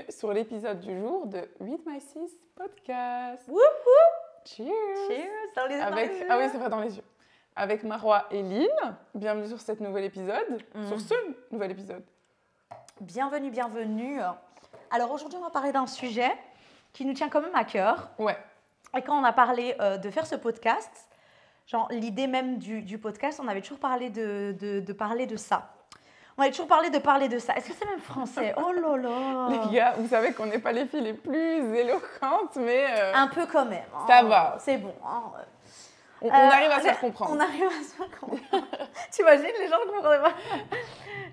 sur l'épisode du jour de With My Sis Podcast. Woup woup. Cheers! Cheers dans les yeux. Ah oui, c'est vrai, dans les yeux. Avec Marois et Lynn. Bienvenue sur cet nouvel épisode. Sur ce nouvel épisode. Bienvenue, bienvenue. Alors aujourd'hui, on va parler d'un sujet qui nous tient quand même à cœur. Ouais. Et quand on a parlé de faire ce podcast, genre l'idée même du podcast, on avait toujours parlé de parler de ça. On avait toujours parlé de ça. Est-ce que c'est même français? Oh là là! Les gars, vous savez qu'on n'est pas les filles les plus éloquentes, mais... Un peu quand même. Hein. Ça va. C'est bon. Hein. On arrive à se faire comprendre. On arrive à se faire comprendre. T'imagines, les gens ne comprenaient pas.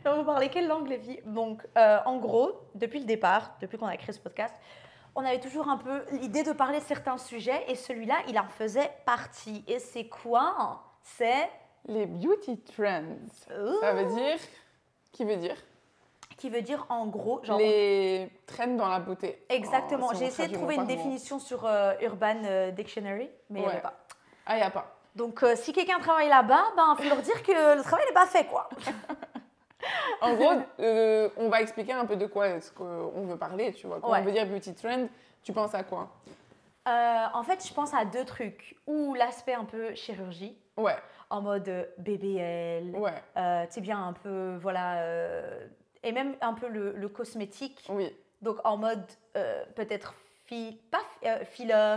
Donc, vous parlez quelle langue, les filles? Donc, en gros, depuis le départ, depuis qu'on a créé ce podcast, on avait toujours un peu l'idée de parler de certains sujets et celui-là, il en faisait partie. Et c'est quoi? C'est... Les beauty trends. Ouh. Ça veut dire... Qui veut dire? Qui veut dire, en gros... genre les trends dans la beauté. Exactement. Oh, si J'ai on essayé de traduit trouver mot une par mot. définition sur Urban Dictionary, mais il n'y avait pas. Ah, il n'y a pas. Donc, si quelqu'un travaille là-bas, ben, il faut leur dire que le travail n'est pas fait, quoi. En gros, on va expliquer un peu de quoi est-ce qu'on veut parler, tu vois. Quand Ouais. on veut dire beauty trend, tu penses à quoi? En fait, je pense à deux trucs. Ou l'aspect un peu chirurgie, Ouais, en mode BBL, ouais, tu sais bien un peu, voilà, et même un peu le cosmétique. oui, Donc en mode peut-être filler,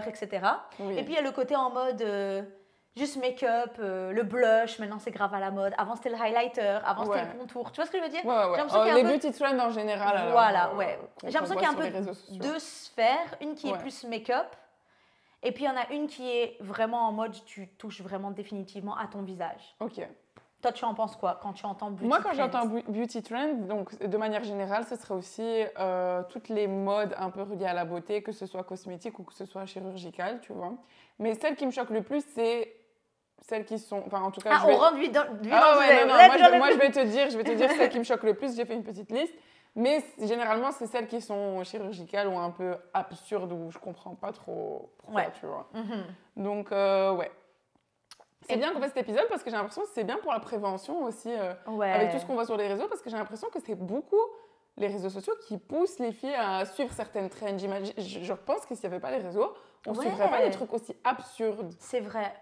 etc. oui. Et puis il y a le côté en mode juste make-up, le blush, maintenant c'est grave à la mode. Avant c'était le highlighter, avant c'était Ouais. le contour. Tu vois ce que je veux dire? Ouais, ouais. J'ai l'impression qu'il y a Les un peu... beauty trends en général, alors, Voilà, ouais. qu'on J'ai l'impression qu'il y a un voit peu sur les réseaux sociaux. deux sphères. Une qui est Ouais. plus make-up. Et puis il y en a une qui est vraiment en mode tu touches vraiment définitivement à ton visage. Ok. Toi, tu en penses quoi quand tu entends beauty Moi, quand trends? j'entends beauty trend, donc de manière générale, ce serait aussi toutes les modes un peu reliées à la beauté, que ce soit cosmétique ou que ce soit chirurgical, tu vois. Mais celle qui me choque le plus, c'est celles qui sont... Enfin, en tout cas, Ah, je vais... on rentre vite dans Ah le ouais, sujet. non, Let's go, moi, let's je go. vais te dire celles qui me choquent le plus. J'ai fait une petite liste. Mais généralement, c'est celles qui sont chirurgicales ou un peu absurdes où je comprends pas trop pourquoi, Ouais. tu vois. Mhm. Donc, ouais. C'est bien qu'on fasse cet épisode parce que j'ai l'impression que c'est bien pour la prévention aussi, Ouais. avec tout ce qu'on voit sur les réseaux, parce que j'ai l'impression que c'est beaucoup les réseaux sociaux qui poussent les filles à suivre certaines trends. Je pense que s'il n'y avait pas les réseaux, on ne Ouais. suivrait pas des trucs aussi absurdes. C'est vrai.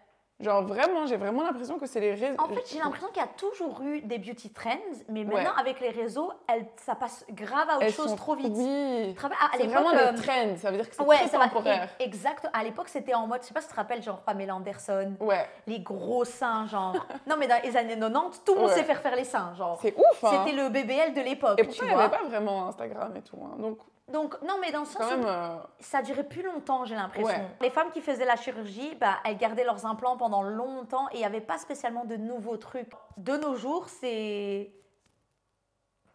Genre vraiment, j'ai vraiment l'impression que c'est les réseaux... En fait, j'ai l'impression qu'il y a toujours eu des beauty trends, mais maintenant, Ouais. avec les réseaux, ça passe grave à autre Elles chose sont- trop vite. Oui. À C'est l'époque, vraiment des trends, ça veut dire que c'est ouais, très ça va. temporaire. Exact. À l'époque, c'était en mode, je sais pas si tu te rappelles, genre Pamela Anderson, Ouais, les gros seins, genre. Non, mais dans les années 90, tout le monde Ouais. sait faire les seins, genre. c'est ouf, hein. C'était le BBL de l'époque, Et tu pourtant, il n'y vois. avait pas vraiment Instagram et tout, hein. Donc, Donc, non, mais dans le sens quand où même... ça durait plus longtemps, j'ai l'impression. Ouais. Les femmes qui faisaient la chirurgie, bah, elles gardaient leurs implants pendant longtemps et il n'y avait pas spécialement de nouveaux trucs. De nos jours, c'est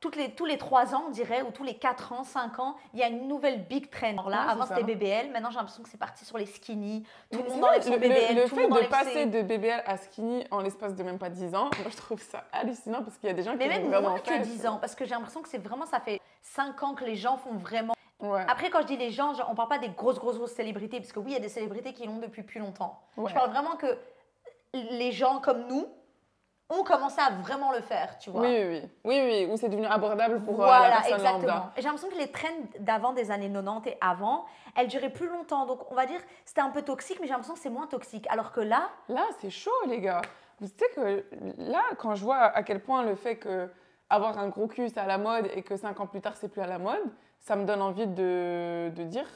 tous les 3 ans, on dirait, ou tous les 4 ans, 5 ans, il y a une nouvelle big trend. Alors là, Ouais, avant, c'est c'était ça. BBL. Maintenant, j'ai l'impression que c'est parti sur les skinny. Tout le Mais monde c'est enlève vrai, son BBL, le tout le fait monde de enlève passer ses... de BBL à skinny en l'espace de même pas 10 ans, moi je trouve ça hallucinant parce qu'il y a des gens Mais qui même vont vraiment moins que faire. 10 ans, parce que j'ai l'impression que c'est vraiment, ça fait 5 ans que les gens font vraiment... Ouais. Après, quand je dis les gens, genre, on parle pas des grosses célébrités, parce que oui, il y a des célébrités qui l'ont depuis plus longtemps. Ouais. Je parle vraiment que les gens comme nous ont commencé à vraiment le faire, tu vois. Oui, où c'est devenu abordable pour la Voilà, personne exactement. lambda. Et j'ai l'impression que les trends d'avant des années 90 et avant, elles duraient plus longtemps. Donc, on va dire, c'était un peu toxique, mais j'ai l'impression que c'est moins toxique. Alors que là, Là, c'est chaud, les gars. Vous savez que là, quand je vois à quel point le fait que avoir un gros cul, c'est à la mode et que 5 ans plus tard, c'est plus à la mode, ça me donne envie de dire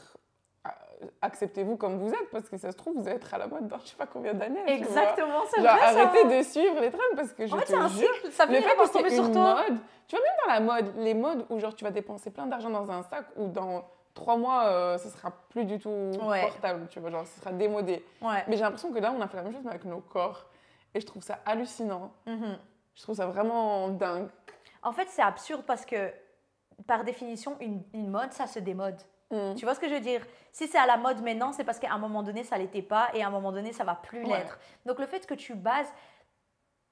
acceptez-vous comme vous êtes parce que ça se trouve, vous allez être à la mode dans je sais pas combien d'années. tu vois. exactement, c'est Genre, vrai ça. arrêtez de suivre les trends parce que je En fait, te c'est un jure, cycle, ça le finit fait par que c'est tomber une sur toi. mode, tu vois, même dans la mode, les modes où genre tu vas dépenser plein d'argent dans un sac ou dans 3 mois, ce sera plus du tout Ouais. portable, tu vois, genre ce sera démodé. Ouais. Mais j'ai l'impression que là, on a fait la même chose mais avec nos corps et je trouve ça hallucinant. Mhm. Je trouve ça vraiment dingue. En fait, c'est absurde parce que, par définition, une mode, ça se démode. Mm. Tu vois ce que je veux dire? Si c'est à la mode maintenant, c'est parce qu'à un moment donné, ça l'était pas et à un moment donné, ça va plus Ouais. l'être. Donc, le fait que tu bases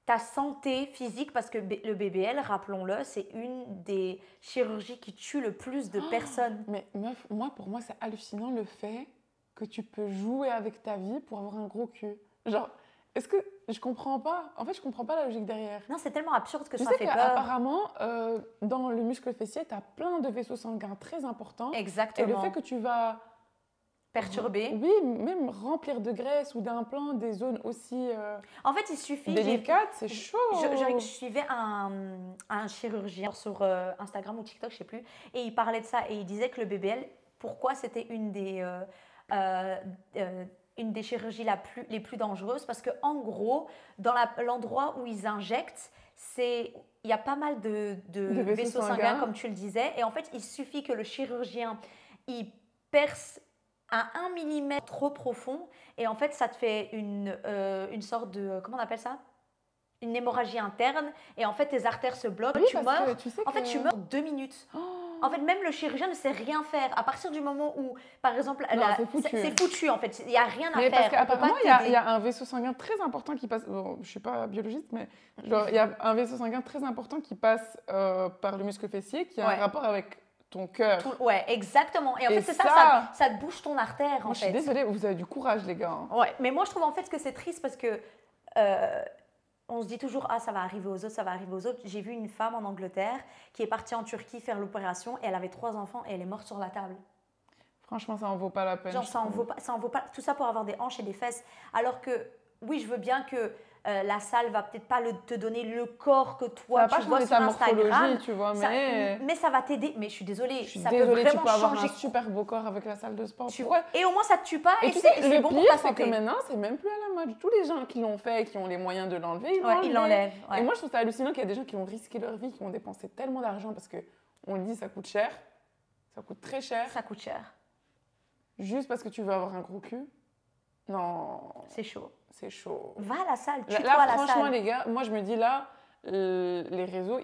ta santé physique, parce que le BBL, rappelons-le, c'est une des chirurgies qui tue le plus de personnes. Mais meuf, pour moi, c'est hallucinant le fait que tu peux jouer avec ta vie pour avoir un gros cul. Genre, est-ce que je comprends pas? En fait, je comprends pas la logique derrière. Non, c'est tellement absurde que Tu ça sais fait peur. qu'apparemment, dans le muscle fessier, tu as plein de vaisseaux sanguins très importants. Exactement. Et le fait que tu vas perturber. Oui, même remplir de graisse ou d'implants des zones aussi En fait, il suffit. délicates, c'est chaud. Je suivais un chirurgien sur Instagram ou TikTok, je sais plus, et il parlait de ça et il disait que le BBL, pourquoi c'était une des chirurgies les plus dangereuses, parce que en gros, dans l'endroit où ils injectent, il y a pas mal de vaisseaux sanguins, comme tu le disais, et en fait, il suffit que le chirurgien il perce à 1 mm trop profond, et en fait, ça te fait une sorte de, comment on appelle ça? Une hémorragie interne, et en fait, tes artères se bloquent, Oui, tu meurs. Tu sais en fait, tu meurs 2 minutes. Oh. En fait, même le chirurgien ne sait rien faire. À partir du moment où, par exemple, c'est foutu, en fait. Il n'y a rien à faire. Parce qu'apparemment, il y a un vaisseau sanguin très important qui passe... Bon, je ne suis pas biologiste, mais genre, il y a un vaisseau sanguin très important qui passe par le muscle fessier, qui a un rapport avec ton cœur. Ouais, exactement. Et en fait, c'est ça te bouge ton artère, moi, je suis désolée, vous avez du courage, les gars. Ouais, mais moi, je trouve en fait que c'est triste parce que... on se dit toujours, ah, ça va arriver aux autres, ça va arriver aux autres. J'ai vu une femme en Angleterre qui est partie en Turquie faire l'opération et elle avait 3 enfants et elle est morte sur la table. Franchement, ça en vaut pas la peine. Genre, ça en vaut pas. Tout ça pour avoir des hanches et des fesses. Alors que, oui, je veux bien que la salle va peut-être pas te donner le corps que toi tu vois sur Instagram, tu vois, mais ça va t'aider. Mais je suis désolée, ça peut vraiment tu peux avoir un super beau corps avec la salle de sport. Et au moins ça te tue pas et c'est bon pour ta santé. C'est que maintenant c'est même plus à la mode. Tous les gens qui l'ont fait, qui ont les moyens de l'enlever, ils l'enlèvent. Et moi je trouve ça hallucinant qu'il y a des gens qui ont risqué leur vie, qui ont dépensé tellement d'argent parce que on le dit, ça coûte cher, ça coûte très cher. Ça coûte cher. Juste parce que tu veux avoir un gros cul. Non. C'est chaud. C'est chaud. Va à la salle, tue-toi à la salle. Franchement, les gars, moi je me dis là, les réseaux,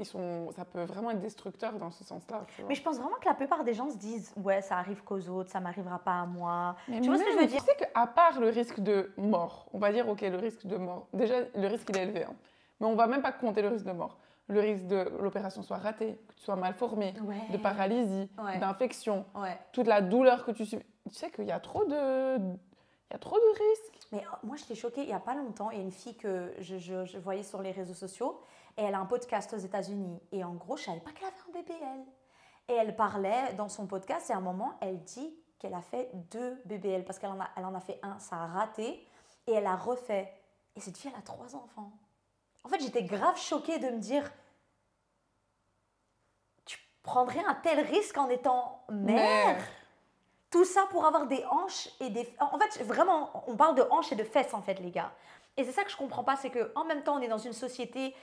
ça peut vraiment être destructeur dans ce sens-là. Mais je pense vraiment que la plupart des gens se disent, ouais, ça arrive qu'aux autres, ça m'arrivera pas à moi. Mais tu vois ce que je veux dire? Tu sais qu'à part le risque de mort, on va dire, ok, le risque de mort, déjà le risque il est élevé, hein. Mais on va même pas compter le risque de mort. Le risque de l'opération soit ratée, que tu sois mal formé, de paralysie, d'infection, toute la douleur que tu subis. Tu sais qu'il y a trop de risques. Mais moi, j'étais choquée. Il n'y a pas longtemps, il y a une fille que je voyais sur les réseaux sociaux et elle a un podcast aux États-Unis. Et en gros, je ne savais pas qu'elle avait un BBL. Et elle parlait dans son podcast et à un moment, elle dit qu'elle a fait 2 BBL parce qu'elle en a fait un, ça a raté et elle a refait. Et cette fille, elle a 3 enfants. En fait, j'étais grave choquée de me dire, tu prendrais un tel risque en étant mère. Tout ça pour avoir des hanches et des... En fait, vraiment, on parle de hanches et de fesses, en fait, les gars. Et c'est ça que je ne comprends pas, c'est qu'en même temps, on est dans une société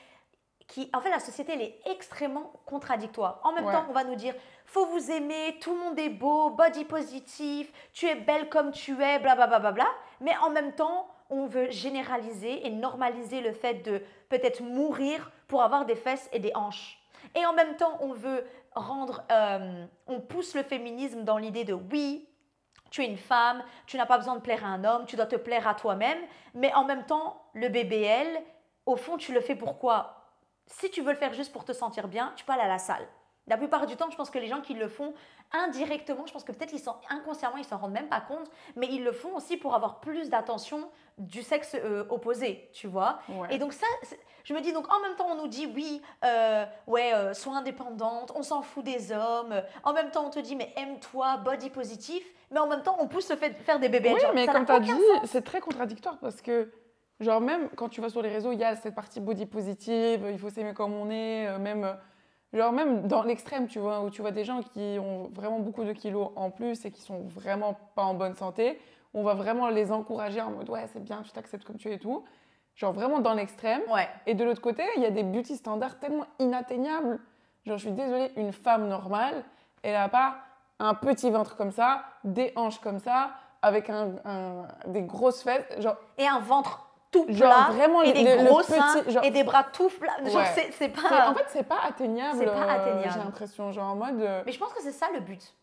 qui... En fait, la société, elle est extrêmement contradictoire. En même temps, on va nous dire, faut vous aimer, tout le monde est beau, body positif, tu es belle comme tu es, blablabla. Mais en même temps, on veut généraliser et normaliser le fait de peut-être mourir pour avoir des fesses et des hanches. Et en même temps, on veut on pousse le féminisme dans l'idée de oui, tu es une femme, tu n'as pas besoin de plaire à un homme, tu dois te plaire à toi-même, mais en même temps, le BBL, au fond, tu le fais pourquoi? Si tu veux le faire juste pour te sentir bien, tu peux aller à la salle. La plupart du temps, je pense que les gens qui le font indirectement, je pense que peut-être inconsciemment, ils ne s'en rendent même pas compte, mais ils le font aussi pour avoir plus d'attention du sexe opposé, tu vois. Et donc ça, je me dis, donc en même temps, on nous dit, oui, sois indépendante, on s'en fout des hommes. En même temps, on te dit, mais aime-toi, body positif. Mais en même temps, on pousse le fait de faire des bébés. Oui, mais comme tu as dit, c'est très contradictoire parce que, genre, même quand tu vas sur les réseaux, il y a cette partie body positive, il faut s'aimer comme on est, même dans l'extrême, tu vois, où tu vois des gens qui ont vraiment beaucoup de kilos en plus et qui sont vraiment pas en bonne santé, on va vraiment les encourager en mode ouais, c'est bien, tu t'acceptes comme tu es et tout. Genre vraiment dans l'extrême. Et de l'autre côté, il y a des beauty standards tellement inatteignables. Genre, je suis désolée, une femme normale, elle n'a pas un petit ventre comme ça, des hanches comme ça, avec des grosses fesses. Genre, et un ventre tout plat, vraiment et des gros seins, et des bras tout plats. Genre, c'est pas... En fait, c'est pas atteignable. C'est pas atteignable. J'ai l'impression, genre en mode... Mais je pense que c'est ça le but.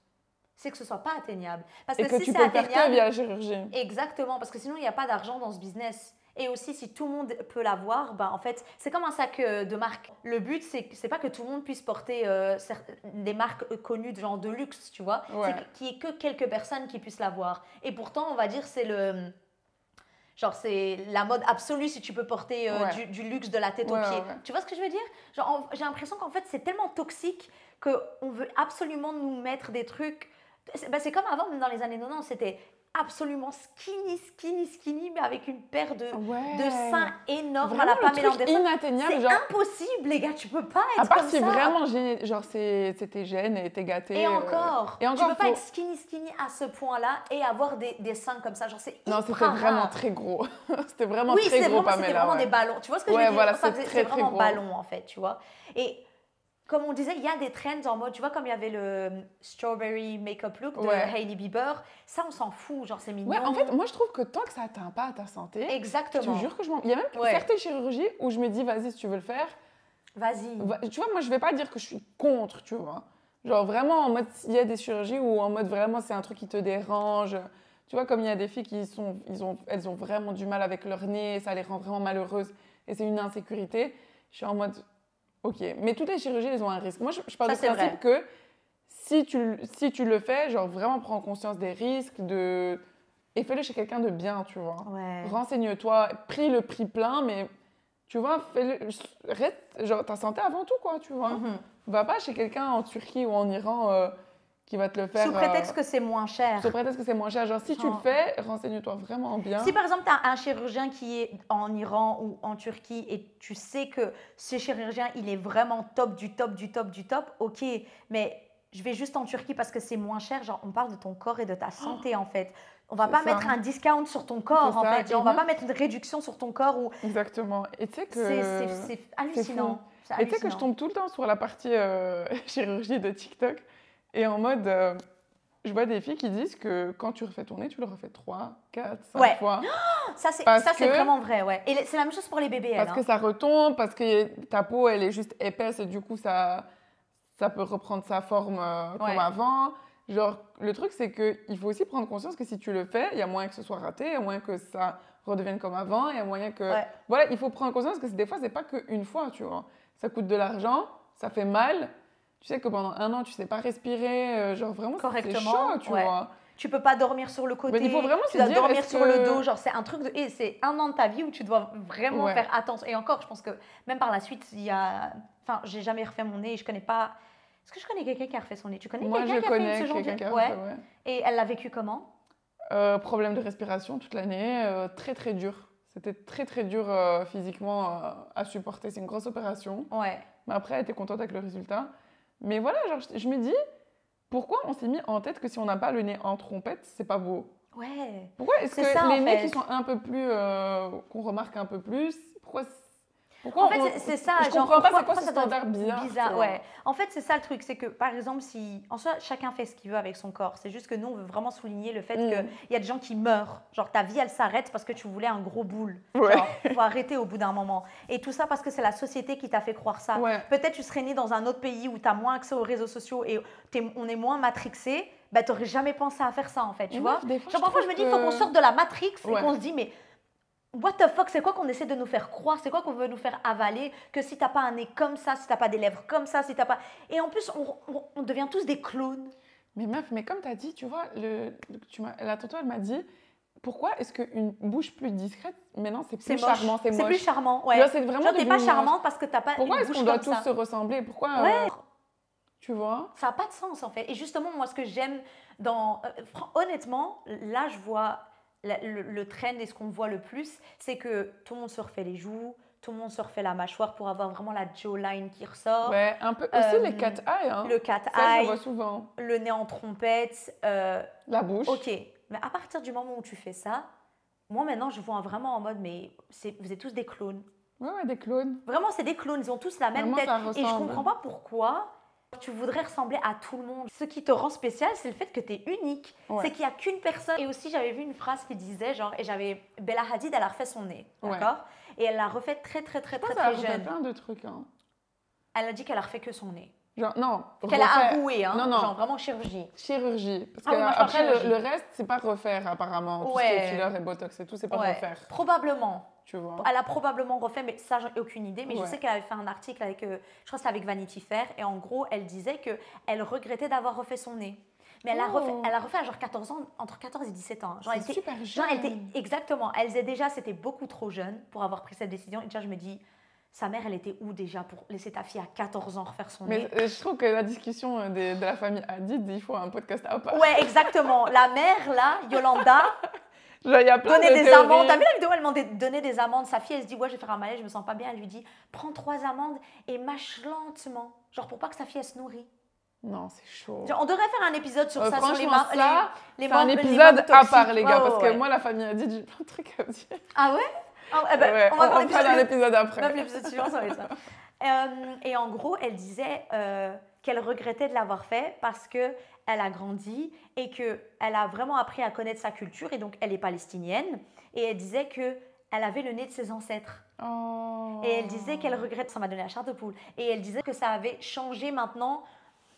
C'est que ce soit pas atteignable. Parce que si tu peux le faire que via la chirurgie. Exactement, parce que sinon, il n'y a pas d'argent dans ce business. Et aussi, si tout le monde peut l'avoir, ben, en fait, c'est comme un sac de marque. Le but, c'est pas que tout le monde puisse porter des marques connues de genre de luxe, tu vois. C'est qu'il n'y ait que quelques personnes qui puissent l'avoir. Et pourtant, on va dire, c'est le... Genre, c'est la mode absolue si tu peux porter du luxe de la tête aux pieds. Tu vois ce que je veux dire? Genre, j'ai l'impression qu'en fait, c'est tellement toxique qu'on veut absolument nous mettre des trucs. C'est comme avant, même dans les années 90, c'était absolument skinny, mais avec une paire de seins énormes vraiment, à la Pamela Anderson. Inatteignable. C'est genre... impossible, les gars, tu peux pas être à part comme si ça. Vraiment, genre, c'était gêne et t'es gâté. Et encore, tu peux pas être skinny à ce point-là et avoir des seins comme ça. Genre, c'est non, c'était vraiment très gros. C'était vraiment très gros, Pamela. C'était vraiment des ballons. Tu vois ce que je veux dire? Voilà, c'est vraiment ballon, en fait, tu vois. Et comme on disait, il y a des trends en mode, tu vois, comme il y avait le strawberry makeup look de Hailey Bieber, ça, on s'en fout, genre, c'est mignon. Ouais, en fait, moi, je trouve que tant que ça atteint pas à ta santé, exactement. Je te jure que je m'en... Il y a même certaines chirurgies où je me dis, vas-y, si tu veux le faire, vas-y. Tu vois, moi, je vais pas dire que je suis contre, tu vois. Genre, vraiment, en mode, il y a des chirurgies où, en mode, vraiment, c'est un truc qui te dérange. Tu vois, comme il y a des filles elles ont vraiment du mal avec leur nez, ça les rend vraiment malheureuses, et c'est une insécurité. Je suis en mode... Ok, mais toutes les chirurgies, elles ont un risque. Moi, je pars du principe que si tu le fais, genre vraiment prends conscience des risques et fais-le chez quelqu'un de bien, tu vois. Ouais. Renseigne-toi, prie le prix plein, mais tu vois, reste, genre ta santé avant tout, quoi, tu vois. Va pas chez quelqu'un en Turquie ou en Iran qui va te le faire. Sous prétexte que c'est moins cher. Sous prétexte que c'est moins cher. Genre, si tu le fais, renseigne-toi vraiment bien. Si par exemple, tu as un chirurgien qui est en Iran ou en Turquie et tu sais que ce chirurgien, il est vraiment top, ok. Mais je vais juste en Turquie parce que c'est moins cher. Genre, on parle de ton corps et de ta santé, en fait. On va pas mettre un discount sur ton corps, en fait. Genre, on va pas mettre une réduction sur ton corps. Exactement. Et tu sais que... C'est hallucinant. Et tu sais que je tombe tout le temps sur la partie chirurgie de TikTok. Et en mode, je vois des filles qui disent que quand tu refais ton nez, tu le refais 3, 4, 5 fois. Ça, c'est vraiment vrai, ouais. Et c'est la même chose pour les bébés, parce que ça retombe, parce que ta peau, elle est juste épaisse et du coup, ça peut reprendre sa forme comme avant. Genre, le truc, c'est qu'il faut aussi prendre conscience que si tu le fais, il y a moyen que ce soit raté, il y a moyen que ça redevienne comme avant, il y a moyen que... Voilà, il faut prendre conscience que des fois, c'est pas qu'une fois, tu vois. Ça coûte de l'argent, ça fait mal. Tu sais que pendant 1 an, tu sais pas respirer, genre vraiment, c'est chaud, tu vois. Tu peux pas dormir sur le côté, mais il faut vraiment tu dois dormir sur le dos, genre c'est un truc de... Et c'est 1 an de ta vie où tu dois vraiment faire attention. Et encore, je pense que même par la suite, il y a... Enfin, j'ai jamais refait mon nez, je connais pas... Est-ce que je connais quelqu'un qui a refait son nez? Tu connais quelqu'un qui a fait ce genre de... Et elle l'a vécu comment? Problème de respiration toute l'année, très très dur. C'était très très dur physiquement à supporter, c'est une grosse opération. Mais après, elle était contente avec le résultat. Mais voilà, genre, je me dis, pourquoi on s'est mis en tête que si on n'a pas le nez en trompette, c'est pas beau? Ouais. Pourquoi est-ce que les nez qui sont un peu plus, qu'on remarque un peu plus, pourquoi en fait, c'est ça. Je comprends pas c'est quoi ce standard bizarre. Ouais. En fait, c'est ça le truc, c'est que par exemple, si en soi chacun fait ce qu'il veut avec son corps, c'est juste que nous on veut vraiment souligner le fait qu'il y a des gens qui meurent. Genre ta vie elle s'arrête parce que tu voulais un gros boule. Genre, faut arrêter au bout d'un moment. Et tout ça parce que c'est la société qui t'a fait croire ça. Peut-être tu serais né dans un autre pays où tu as moins accès aux réseaux sociaux et on est moins matrixé. Bah t'aurais jamais pensé à faire ça en fait, tu vois. Genre parfois je me dis il faut qu'on sorte de la matrix et qu'on se dit mais what the fuck, c'est quoi qu'on essaie de nous faire croire? C'est quoi qu'on veut nous faire avaler? Que si t'as pas un nez comme ça, si t'as pas des lèvres comme ça, si t'as pas... Et en plus, on devient tous des clowns. Mais meuf, mais comme t'as dit, tu vois, la tonton, elle m'a dit, pourquoi est-ce qu'une bouche plus discrète, maintenant, c'est plus charmant, c'est moche? C'est plus charmant, ouais. Genre, c'est vraiment t'es pas charmante parce que t'as pas pourquoi une bouche comme ça. Pourquoi est-ce qu'on doit tous se ressembler? Pourquoi tu vois? Ça n'a pas de sens, en fait. Et justement, moi, ce que j'aime dans... honnêtement, là, je vois... Le trend et ce qu'on voit le plus, c'est que tout le monde se refait les joues, tout le monde se refait la mâchoire pour avoir vraiment la jawline qui ressort. Ouais, un peu aussi les cat eye. Hein. Le cat ça, eye. je vois souvent. Le nez en trompette. La bouche. Ok, mais à partir du moment où tu fais ça, moi maintenant je vois vraiment en mode, mais vous êtes tous des clones. Ouais, des clones. Vraiment, c'est des clones, ils ont tous la même tête. Et je comprends pas pourquoi tu voudrais ressembler à tout le monde. Ce qui te rend spécial, c'est le fait que tu es unique. C'est qu'il n'y a qu'une personne. Et aussi, j'avais vu une phrase qui disait, genre, et j'avais... Bella Hadid, elle a refait son nez, d'accord? Et elle l'a refait très jeune. Elle a refait plein de trucs. Hein. Elle a dit qu'elle a refait que son nez. Genre, non. Qu'elle a avoué, hein. Non. Genre vraiment chirurgie. Chirurgie. Parce que après, le reste, c'est pas refaire, apparemment. Tout ce qui est filler et botox et tout, c'est pas refaire. Probablement. Tu vois. Elle a probablement refait, mais ça, j'en ai aucune idée. Mais je sais qu'elle avait fait un article avec, je crois que c'était avec Vanity Fair, et en gros, elle disait qu'elle regrettait d'avoir refait son nez. Mais elle a refait à genre 14 ans, entre 14 et 17 ans. Genre, c'est super jeune. Genre, elle était, exactement. Elle disait déjà, c'était beaucoup trop jeune pour avoir pris cette décision. Et déjà, je me dis, sa mère, elle était où déjà pour laisser ta fille à 14 ans refaire son nez? Mais je trouve que la discussion de la famille Hadid, il faut un podcast à part. Ouais, exactement. La mère, là, Yolanda, Genre, il y a plein donnait de des amendes. théories. T'as vu la vidéo? Elle demandait de donner des amendes. Sa fille, elle se dit, ouais, je vais faire un malaise, je me sens pas bien. Elle lui dit, prends 3 amendes et mâche lentement. Genre, pour pas que sa fille, elle se nourrit. Non, c'est chaud. Genre, on devrait faire un épisode sur ça, sur franchement, les c'est un membres épisode à toxiques. part, les gars, Ouais, parce ouais. que moi, la famille Hadid, j'ai plein de trucs à dire. Ah ouais? Eh ben, Ouais, on va on fera un épisode après. Bref, l'épisode suivant, ça va être ça. Et en gros, elle disait qu'elle regrettait de l'avoir fait parce qu'elle a grandi et qu'elle a vraiment appris à connaître sa culture et donc elle est palestinienne. Et elle disait qu'elle avait le nez de ses ancêtres. Oh. Et elle disait qu'elle regrette, ça m'a donné la chair de poule, et elle disait que ça avait changé maintenant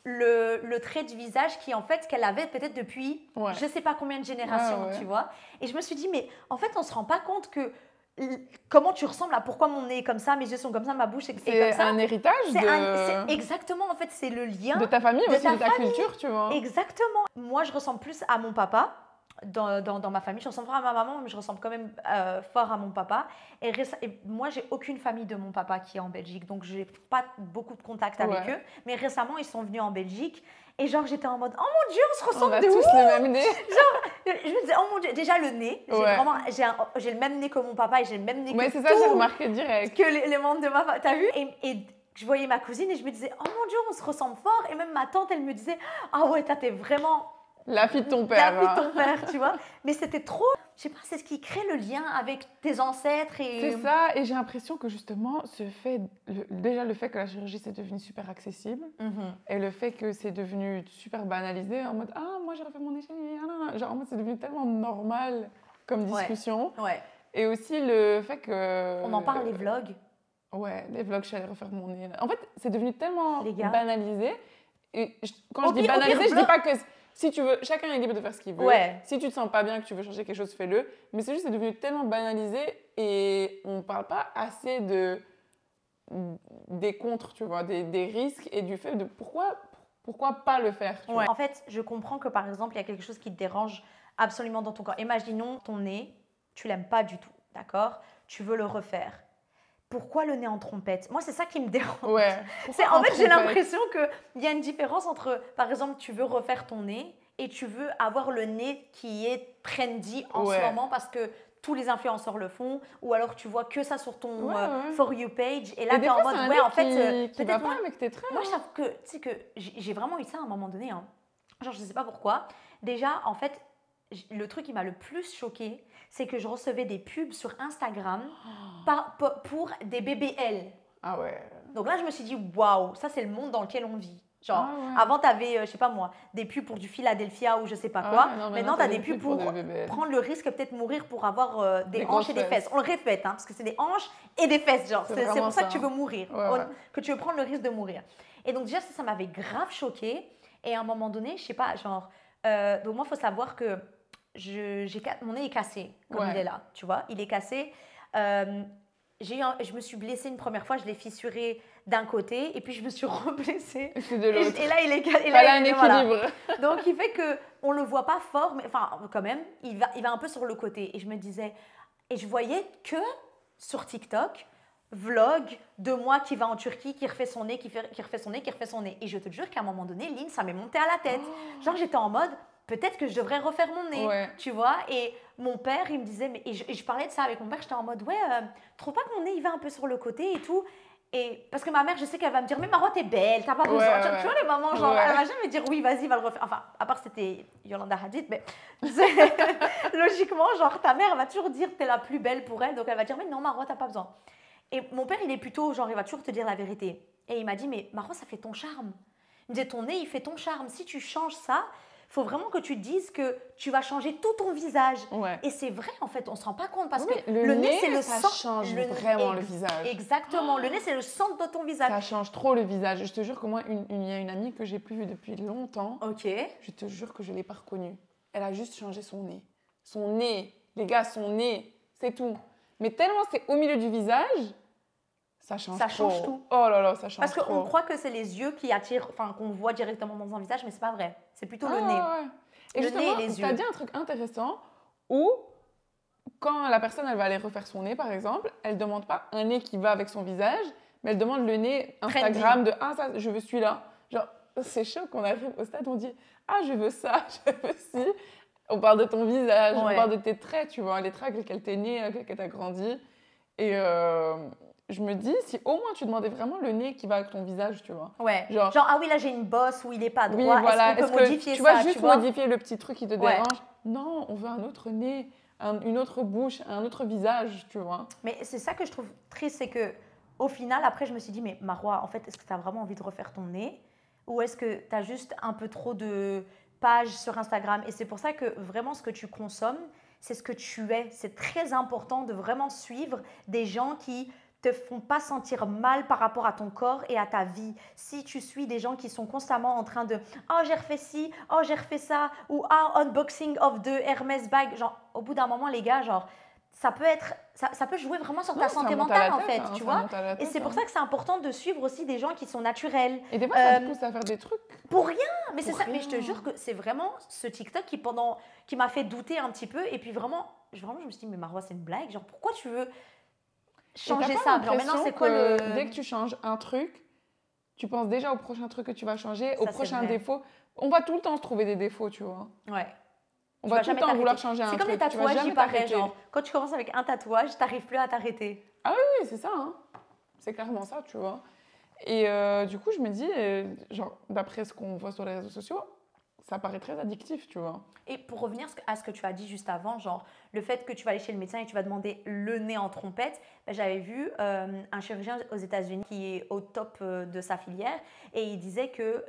le trait du visage qui en fait qu'elle avait peut-être depuis je sais pas combien de générations, tu vois. Et je me suis dit, mais en fait on se rend pas compte que comment tu ressembles à pourquoi mon nez est comme ça, mes yeux sont comme ça, ma bouche est comme ça. C'est un héritage exactement, en fait, c'est le lien de ta famille, de aussi ta de ta culture, tu vois. Exactement. Moi, je ressemble plus à mon papa. Dans ma famille, je ressemble pas à ma maman, mais je ressemble quand même fort à mon papa. Et moi, j'ai aucune famille de mon papa qui est en Belgique, donc j'ai pas beaucoup de contact avec eux. Mais récemment, ils sont venus en Belgique. Et genre, j'étais en mode, oh mon Dieu, on se ressemble de ouf. On a tous le même nez. Genre, je me disais, oh mon Dieu, déjà le nez. J'ai le même nez que mon papa et j'ai le même nez que c'est ça, j'ai remarqué direct. Que les membres de ma famille. T'as vu? Et je voyais ma cousine et je me disais, oh mon Dieu, on se ressemble fort. Et même ma tante, elle me disait, ah ouais, t'es vraiment la fille de ton père. La fille de ton père, tu vois. Mais c'était trop, je sais pas, c'est ce qui crée le lien avec tes ancêtres. C'est ça, et j'ai l'impression que justement, déjà le fait que la chirurgie c'est devenu super accessible, et le fait que c'est devenu super banalisé, en mode, ah, moi j'ai refait mon échelle, genre en mode c'est devenu tellement normal comme discussion. Ouais. Et aussi le fait que... On en parle, les vlogs. Ouais, les vlogs, je suis allée refaire mon nez. En fait, c'est devenu tellement banalisé. Et quand je dis banalisé, je dis pas que... Si tu veux, chacun est libre de faire ce qu'il veut. Ouais. Si tu te sens pas bien, que tu veux changer quelque chose, fais-le. Mais c'est juste, c'est devenu tellement banalisé et on parle pas assez des contres, tu vois, des risques et du fait de pourquoi pas le faire. Tu vois. En fait, je comprends que par exemple, il y a quelque chose qui te dérange absolument dans ton corps. Imaginons ton nez, tu l'aimes pas du tout, d'accord? Tu veux le refaire. Pourquoi le nez en trompette? Moi, c'est ça qui me dérange. Ouais. En fait, j'ai l'impression qu'il y a une différence entre, par exemple, tu veux refaire ton nez et tu veux avoir le nez qui est trendy en ce moment parce que tous les influenceurs le font, ou alors tu vois que ça sur ton For You page et là, tu es en mode, en fait, qui va pas avec tes traits. Moi, je trouve que, tu sais, que j'ai vraiment eu ça à un moment donné. Hein. Genre, je sais pas pourquoi. Déjà, en fait, le truc qui m'a le plus choquée, c'est que je recevais des pubs sur Instagram pour des BBL. Ah ouais. Donc là, je me suis dit, waouh, ça c'est le monde dans lequel on vit. Genre, avant, tu avais, je sais pas moi, des pubs pour du Philadelphia ou je sais pas quoi. Maintenant, tu as des pubs pour prendre le risque, peut-être mourir pour avoir des hanches et des fesses. On le répète, hein, parce que c'est des hanches et des fesses. Genre, c'est pour ça que tu veux mourir, que tu veux prendre le risque de mourir. Et donc, déjà, ça m'avait grave choquée. Et à un moment donné, je sais pas, genre, donc moi, il faut savoir que mon nez est cassé, comme il est là, tu vois, il est cassé. Je me suis blessée une première fois, je l'ai fissuré d'un côté et puis je me suis reblessée. De l'autre. Et là, il est cassé. Fallait un équilibre. Voilà. Donc, il fait qu'on ne le voit pas fort, mais enfin, quand même, il va un peu sur le côté. Et je me disais, et je voyais que sur TikTok, vlog de moi qui va en Turquie, qui refait son nez, qui refait son nez, qui refait son nez. Et je te jure qu'à un moment donné, Lynn, ça m'est monté à la tête. Genre, j'étais en mode... Peut-être que je devrais refaire mon nez, tu vois. Et mon père, il me disait, et je parlais de ça avec mon père, j'étais en mode, trouve pas que mon nez, il va un peu sur le côté et tout. Et parce que ma mère, je sais qu'elle va me dire, mais Marois, t'es belle, t'as pas besoin. Tu vois, les mamans, genre, elle va jamais dire, oui, vas-y, va le refaire. Enfin, à part c'était Yolanda Hadid, mais logiquement, genre, ta mère, elle va toujours dire, t'es la plus belle pour elle. Donc, elle va dire, mais non, Marois, t'as pas besoin. Et mon père, il est plutôt, genre, il va toujours te dire la vérité. Et il m'a dit, mais Marois, ça fait ton charme. Il me disait, ton nez, il fait ton charme. Si tu changes ça, il faut vraiment que tu te dises que tu vas changer tout ton visage. Et c'est vrai, en fait, on ne se rend pas compte parce que le nez, c'est le ça change vraiment le visage. Exactement, le nez, c'est le centre de ton visage. Ça change trop le visage. Je te jure que moi, il y a une amie que j'ai plus vue depuis longtemps. Ok. Je te jure que je ne l'ai pas reconnue. Elle a juste changé son nez. Son nez, les gars, son nez, c'est tout. Mais tellement c'est au milieu du visage, Ça change Ça change trop. tout. Oh là là, ça change Parce trop. qu'on croit que c'est les yeux qui attirent, enfin, qu'on voit directement dans un visage, mais c'est pas vrai. C'est plutôt le nez. Ouais. Et Le justement, nez et les tu as yeux. dit un truc intéressant où, quand la personne elle va aller refaire son nez, par exemple, elle ne demande pas un nez qui va avec son visage, mais elle demande le nez Instagram de ah, ça, je veux celui-là. Genre, c'est chaud qu'on arrive au stade où on dit ah, je veux ça, je veux ci. On parle de ton visage, on parle de tes traits, tu vois, les traits avec lesquels tu es né, avec lesquels tu as grandi. Et je me dis, si au moins tu demandais vraiment le nez qui va avec ton visage, tu vois. Ouais. Genre ah oui, là j'ai une bosse où il n'est pas droit. Oui, voilà. Est-ce qu'on peut modifier tu ça, vas juste modifier le petit truc qui te dérange. Non, on veut un autre nez, une autre bouche, un autre visage, tu vois. Mais c'est ça que je trouve triste, c'est que au final, après, je me suis dit, mais Marois, en fait, est-ce que tu as vraiment envie de refaire ton nez? Ou est-ce que tu as juste un peu trop de pages sur Instagram? Et c'est pour ça que vraiment, ce que tu consommes, c'est ce que tu es. C'est très important de vraiment suivre des gens qui te font pas sentir mal par rapport à ton corps et à ta vie. Si tu suis des gens qui sont constamment en train de « Oh, j'ai refait ci, oh, j'ai refait ça » ou « Ah, unboxing of the Hermès bag », genre, au bout d'un moment, les gars, genre, ça peut jouer vraiment sur ta santé mentale, en fait, tu vois. Et c'est pour ça que c'est important de suivre aussi des gens qui sont naturels. Et des fois, ça te pousse à faire des trucs. Pour rien, mais c'est ça. Mais je te jure que c'est vraiment ce TikTok qui m'a fait douter un petit peu. Et puis vraiment, je me suis dit, mais Marois, c'est une blague. Genre, pourquoi tu veux changer ça? Genre, maintenant, c'est quoi le... Dès que tu changes un truc, tu penses déjà au prochain truc que tu vas changer, au prochain vrai. défaut. On va tout le temps se trouver des défauts, tu vois. Ouais. On va tout le temps vouloir changer un truc. C'est comme les tatouages, il paraît, genre, quand tu commences avec un tatouage, tu n'arrives plus à t'arrêter. Ah oui, c'est ça. Hein. C'est clairement ça, tu vois. Et du coup, je me dis, genre, d'après ce qu'on voit sur les réseaux sociaux, ça paraît très addictif, tu vois. Et pour revenir à ce que tu as dit juste avant, genre, le fait que tu vas aller chez le médecin et tu vas demander le nez en trompette, ben, j'avais vu un chirurgien aux États-Unis qui est au top de sa filière et il disait que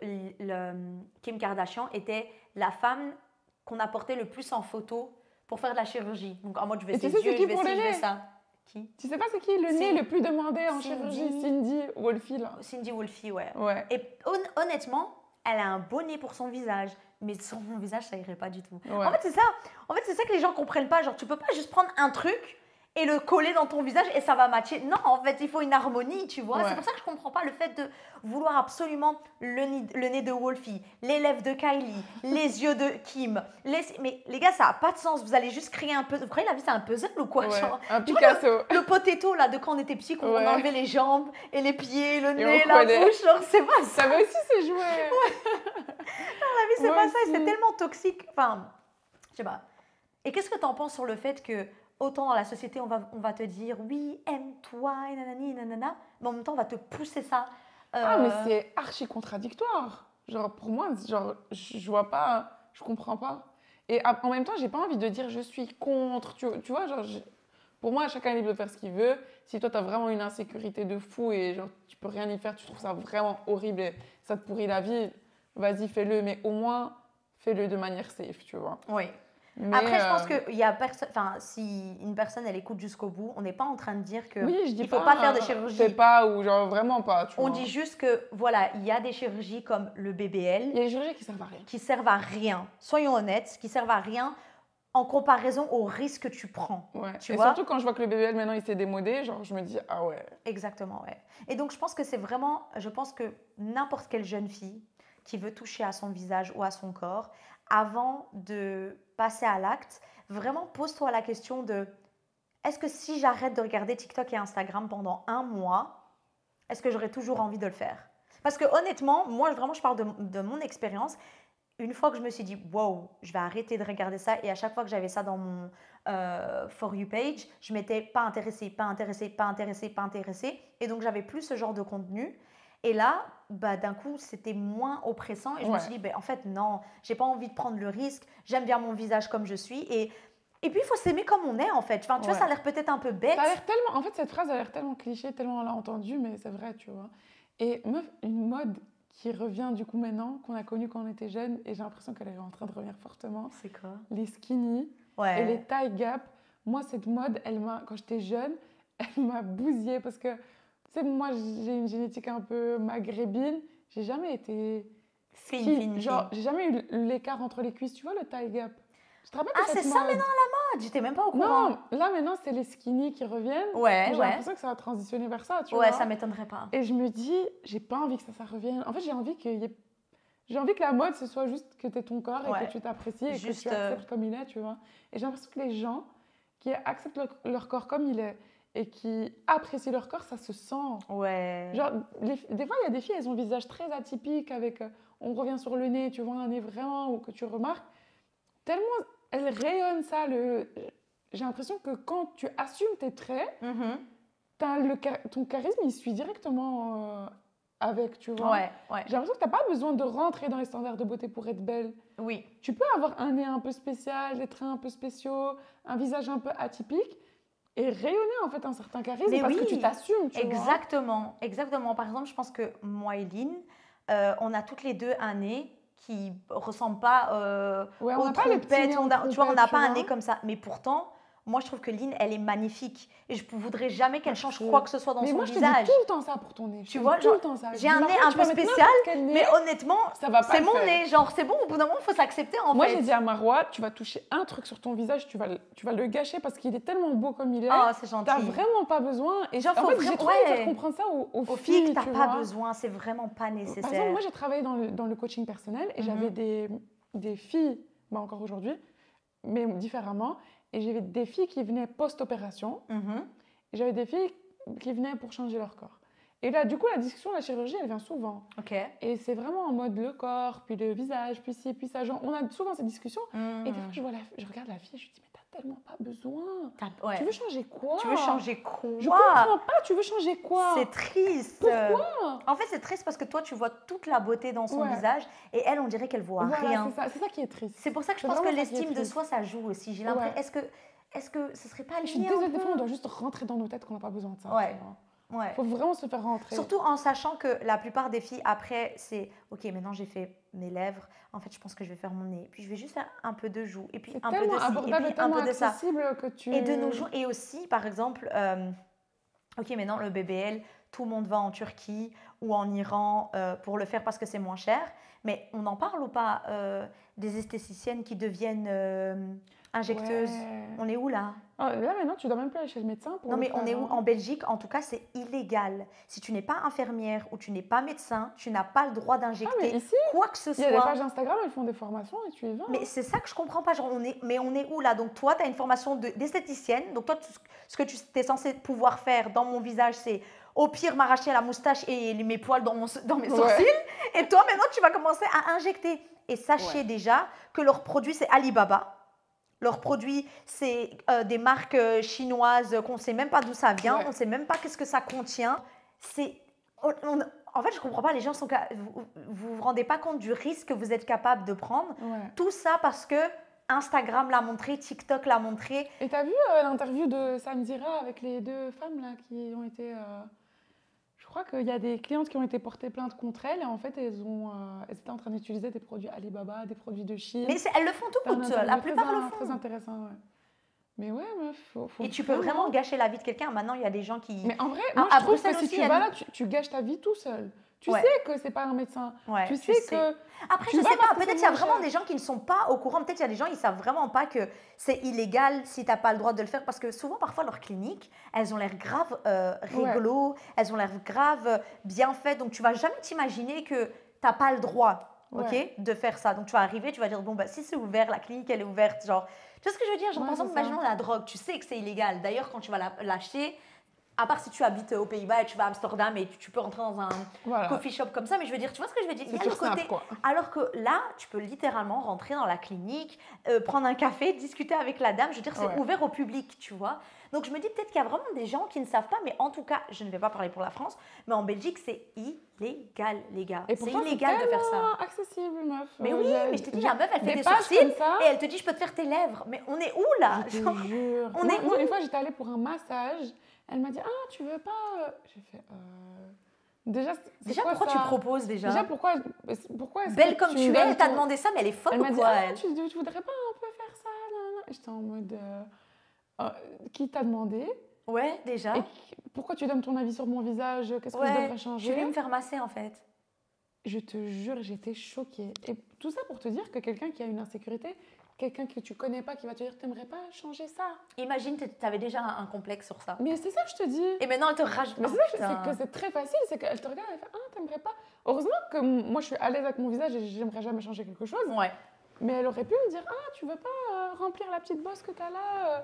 Kim Kardashian était la femme qu'on a porté le plus en photo pour faire de la chirurgie. Donc en mode, je vais ses yeux, je vais ci, je vais ça. Qui? Tu sais pas c'est qui le nez le plus demandé en chirurgie? Cindy Wolfie, là. Cindy Wolfie, ouais. Et honnêtement, elle a un beau nez pour son visage, mais son visage, ça irait pas du tout. Ouais. En fait, c'est ça que les gens comprennent pas. Genre, tu peux pas juste prendre un truc et le coller dans ton visage et ça va matcher. Non, en fait, il faut une harmonie, tu vois. Ouais. C'est pour ça que je comprends pas le fait de vouloir absolument le nez de Wolfie, les lèvres de Kylie, les yeux de Kim. Mais les gars, ça a pas de sens. Vous allez juste créer un puzzle. Vous croyez la vie, c'est un puzzle ou quoi? Ouais, genre, un Picasso. Le potato, là, de quand on était petit, quand on enlevait les jambes et les pieds, le nez, la bouche. Genre, c'est pas ça. Ça va aussi, c'est joué. Ouais. Non, la vie, c'est pas ça. Et c'est tellement toxique. Enfin, je sais pas. Et qu'est-ce que tu en penses sur le fait que autant dans la société, on va te dire oui, aime-toi, et nanani, nanana, mais en même temps, on va te pousser ça. Ah, mais c'est archi contradictoire. Genre, pour moi, genre, je vois pas, je comprends pas. Et en même temps, j'ai pas envie de dire je suis contre. Tu vois, genre, pour moi, chacun est libre de faire ce qu'il veut. Si toi, tu as vraiment une insécurité de fou et genre, tu peux rien y faire, tu trouves ça vraiment horrible et ça te pourrit la vie, vas-y, fais-le, mais au moins, fais-le de manière safe, tu vois. Oui. Mais après, je pense que y a si une personne elle écoute jusqu'au bout, on n'est pas en train de dire que il faut pas faire de chirurgie. C'est pas ou genre vraiment pas. Tu vois. On dit juste que voilà, il y a des chirurgies comme le BBL. Il y a des chirurgies qui servent à rien. Qui servent à rien. Soyons honnêtes, qui servent à rien en comparaison au risque que tu prends. Ouais. Tu et vois? Surtout quand je vois que le BBL maintenant il s'est démodé, genre je me dis ah ouais. Exactement, ouais. Et donc je pense que c'est vraiment, je pense que n'importe quelle jeune fille qui veut toucher à son visage ou à son corps, avant de passer à l'acte, vraiment pose-toi la question de est-ce que si j'arrête de regarder TikTok et Instagram pendant 1 mois, est-ce que j'aurai toujours envie de le faire? Parce que honnêtement, moi vraiment je parle de mon expérience. Une fois que je me suis dit wow, je vais arrêter de regarder ça, et à chaque fois que j'avais ça dans mon For You page, je m'étais pas intéressée, et donc j'avais plus ce genre de contenu. Et là, bah, d'un coup, c'était moins oppressant et je me suis dit, bah, en fait, non, j'ai pas envie de prendre le risque, j'aime bien mon visage comme je suis et puis, il faut s'aimer comme on est, en fait. Enfin, tu vois, ça a l'air peut-être un peu bête. Ça a l'air tellement... En fait, cette phrase a l'air tellement cliché, tellement on l'a entendue, mais c'est vrai, tu vois. Et meuf, une mode qui revient du coup maintenant, qu'on a connue quand on était jeune, et j'ai l'impression qu'elle est en train de revenir fortement. C'est quoi? Les skinny et les taille gap. Moi, cette mode, quand j'étais jeune, elle m'a bousillée parce que... Tu sais, moi, j'ai une génétique un peu maghrébine. J'ai jamais été fine. Genre, j'ai jamais eu l'écart entre les cuisses. Tu vois, le taille gap? Je te rappelle Ah, de c'est cette ça mode. maintenant la mode. J'étais même pas au courant. Non, là maintenant c'est les skinny qui reviennent. Ouais, J'ai ouais. l'impression que ça va transitionner vers ça, tu Ouais, vois. ça m'étonnerait pas. Et je me dis, j'ai pas envie que ça revienne. En fait, j'ai envie que la mode, ce soit juste que tu aies ton corps et Ouais. que tu t'apprécies et Juste, que tu acceptes comme il est, tu vois. Et j'ai l'impression que les gens qui acceptent leur corps comme il est et qui apprécient leur corps, ça se sent. Ouais. Genre, des fois, il y a des filles, elles ont un visage très atypique avec, on revient sur le nez, tu vois un nez vraiment, ou que tu remarques, tellement elles rayonnent ça. J'ai l'impression que quand tu assumes tes traits, ton charisme, il suit directement avec, tu vois. Ouais, ouais. J'ai l'impression que tu n'as pas besoin de rentrer dans les standards de beauté pour être belle. Oui. Tu peux avoir un nez un peu spécial, des traits un peu spéciaux, un visage un peu atypique et rayonner en fait un certain charisme Mais parce oui, que tu t'assumes, tu vois. Exactement, exactement. Par exemple, je pense que moi et Lynn, on a toutes les deux un nez qui ressemble pas Ouais, on aux n'a pas les petits trompettes. nez en Tu vois, on n'a trompette, pas tu un vois. nez comme ça. Mais pourtant, moi, je trouve que Lynn, elle est magnifique. Et je ne voudrais jamais qu'elle change Merci. quoi que ce soit dans Mais son moi, je te visage. dis tout le temps ça pour ton nez. Tu vois, tout genre, le temps ça. j'ai un nez un peu spécial, mais honnêtement, ça va pas c'est le mon faire. nez. Genre, c'est bon, au bout d'un moment, il faut s'accepter en Moi, fait. j'ai dit à Marois, tu vas toucher un truc sur ton visage, tu vas le gâcher parce qu'il est tellement beau comme il est. Oh, c'est gentil. T'as vraiment pas besoin. Et Genre, en faut fait, vraiment- j'ai trop envie de ouais. faire comprendre ça aux Aux filles, filles que tu tu n'as pas vois. besoin, c'est vraiment pas nécessaire. Par exemple, moi, j'ai travaillé dans le coaching personnel et j'avais des filles, bah, encore aujourd'hui, mais différemment. Et j'avais des filles qui venaient post-opération et j'avais des filles qui venaient pour changer leur corps. Et là, du coup, la discussion de la chirurgie, elle vient souvent. Ok. Et c'est vraiment en mode le corps, puis le visage, puis ci, puis ça. Genre, on a souvent ces discussions. Et des fois, je regarde la fille et je lui dis, mais t'as tellement pas besoin. Ouais. Tu veux changer quoi? Tu veux changer quoi? Je comprends pas, tu veux changer quoi? C'est triste. Pourquoi? En fait, c'est triste parce que toi, tu vois toute la beauté dans son Ouais. visage et elle, on dirait qu'elle voit Voilà, rien. c'est ça qui est triste. C'est pour ça que je C'est pense que vraiment ça qui est l'estime de triste. soi, ça joue aussi. J'ai l'impression. Ouais. Est-ce que ce serait pas Je suis lié désolée, un des fois, peu on doit juste rentrer dans nos têtes qu'on n'a pas besoin de ça. Ouais. Tu vois. Ouais. Faut vraiment se faire rentrer. Surtout en sachant que la plupart des filles, après, c'est OK, maintenant j'ai fait mes lèvres. En fait, je pense que je vais faire mon nez. Puis je vais juste faire un peu de joues. Et puis C'est un peu de tellement ci. Et abordable et puis un tellement peu de ça. accessible que tu... Et de nos jours. Et aussi, par exemple, OK, maintenant le BBL, tout le monde va en Turquie ou en Iran pour le faire parce que c'est moins cher. Mais on n'en parle ou pas des esthéticiennes qui deviennent injecteuses? Ouais. On est où là? Ah, là, maintenant, tu dois même plus aller chez le médecin pour Non, le mais on faire, est où? hein. En Belgique, en tout cas, c'est illégal. Si tu n'es pas infirmière ou tu n'es pas médecin, tu n'as pas le droit Ah, mais d'injecter ici, quoi que ce il y a des soit. pages Instagram, ils font des formations et tu y vas. Mais c'est ça que je comprends pas. Genre, on est où là? Donc, toi, tu as une formation d'esthéticienne. Donc, toi, ce que tu es censé pouvoir faire dans mon visage, c'est au pire m'arracher la moustache et mes poils dans mes sourcils. Et toi, maintenant, tu vas commencer à injecter. Et sachez déjà que leur produit, c'est Alibaba. Leurs produits, c'est des marques chinoises qu'on ne sait même pas d'où ça vient, Ouais. on ne sait même pas qu'est-ce que ça contient. En fait, je ne comprends pas, les gens sont... Vous vous rendez pas compte du risque que vous êtes capable de prendre. Ouais. Tout ça parce que Instagram l'a montré, TikTok l'a montré. Et t'as vu l'interview de Samzira avec les deux femmes là qui ont été... Je crois qu'il y a des clientes qui ont été portées plainte contre elles et en fait elles étaient en train d'utiliser des produits Alibaba, des produits de Chine. Mais elles le font toutes, la plupart le Très font. intéressant, ouais. Mais ouais, meuf, faut Et tu peux vraiment gâcher la vie de quelqu'un. Maintenant, il y a des gens qui... Mais en vrai, À moi je trouve Bruxelles que si aussi, tu il y a vas une- là, tu gâches ta vie tout seul. Tu Ouais. sais que c'est pas un médecin. Ouais, tu tu sais sais. que... Après, tu je vas sais pas, parce que peut-être c'est il y a moins vraiment cher. des gens qui ne sont pas au courant. Peut-être il y a des gens, ils savent vraiment pas que c'est illégal si tu n'as pas le droit de le faire. Parce que souvent, parfois, leurs cliniques, elles ont l'air grave réglo, elles ont l'air grave bien faites. Donc, tu vas jamais t'imaginer que tu n'as pas le droit Ouais. de faire ça. Donc, tu vas arriver, tu vas dire, bon, bah, si c'est ouvert, la clinique, elle est ouverte. Genre, tu vois ce que je veux dire? Genre, Ouais, par exemple, c'est ça. imaginons la drogue. Tu sais que c'est illégal. D'ailleurs, quand tu vas l'acheter, à part si tu habites aux Pays-Bas et tu vas à Amsterdam et tu peux rentrer dans un Voilà. coffee shop comme ça, mais je veux dire, tu vois ce que je veux dire? Il y a C'est le simple, côté. quoi. Alors que là, tu peux littéralement rentrer dans la clinique, prendre un café, discuter avec la dame. Je veux dire, c'est Ouais. ouvert au public, tu vois. Donc je me dis peut-être qu'il y a vraiment des gens qui ne savent pas, mais en tout cas, je ne vais pas parler pour la France, mais en Belgique, c'est illégal, les gars. Et C'est pourtant, illégal de faire ça. tellement accessible, meuf. Mais oui, mais je te dis, j'ai la meuf, elle fait des pages sourcils comme ça. et elle te dit, je peux te faire tes lèvres. Mais on est où là? Je te Genre, jure. on Moi, est où? une fois, j'étais allée pour un massage. Elle m'a dit, ah, tu veux pas... J'ai fait... Déjà, c'est Déjà, quoi pourquoi ça? tu proposes déjà? Déjà, pourquoi est-ce Belle que comme tu me es, donnes elle t'a ton- demandé ça, mais elle est folle Elle m'a ou dit, quoi, ah, elle? tu voudrais pas un peu faire ça? Nan, nan. J'étais en mode... qui t'a demandé? Ouais, déjà. Et pourquoi tu donnes ton avis sur mon visage? Qu'est-ce que je Ouais, devrais je changer? vais me faire masser en fait. Je te jure, j'étais choquée. Et tout ça pour te dire que quelqu'un qui a une insécurité, quelqu'un que tu connais pas qui va te dire t'aimerais pas changer ça. Imagine, tu avais déjà un complexe sur ça. Mais c'est ça que je te dis. Et maintenant, elle te rajoute. Mais c'est ça, c'est que c'est très facile, c'est qu'elle te regarde, elle fait ah t'aimerais pas. Heureusement que moi je suis à l'aise avec mon visage et j'aimerais jamais changer quelque chose. Ouais. Mais elle aurait pu me dire ah tu veux pas remplir la petite bosse que t'as là.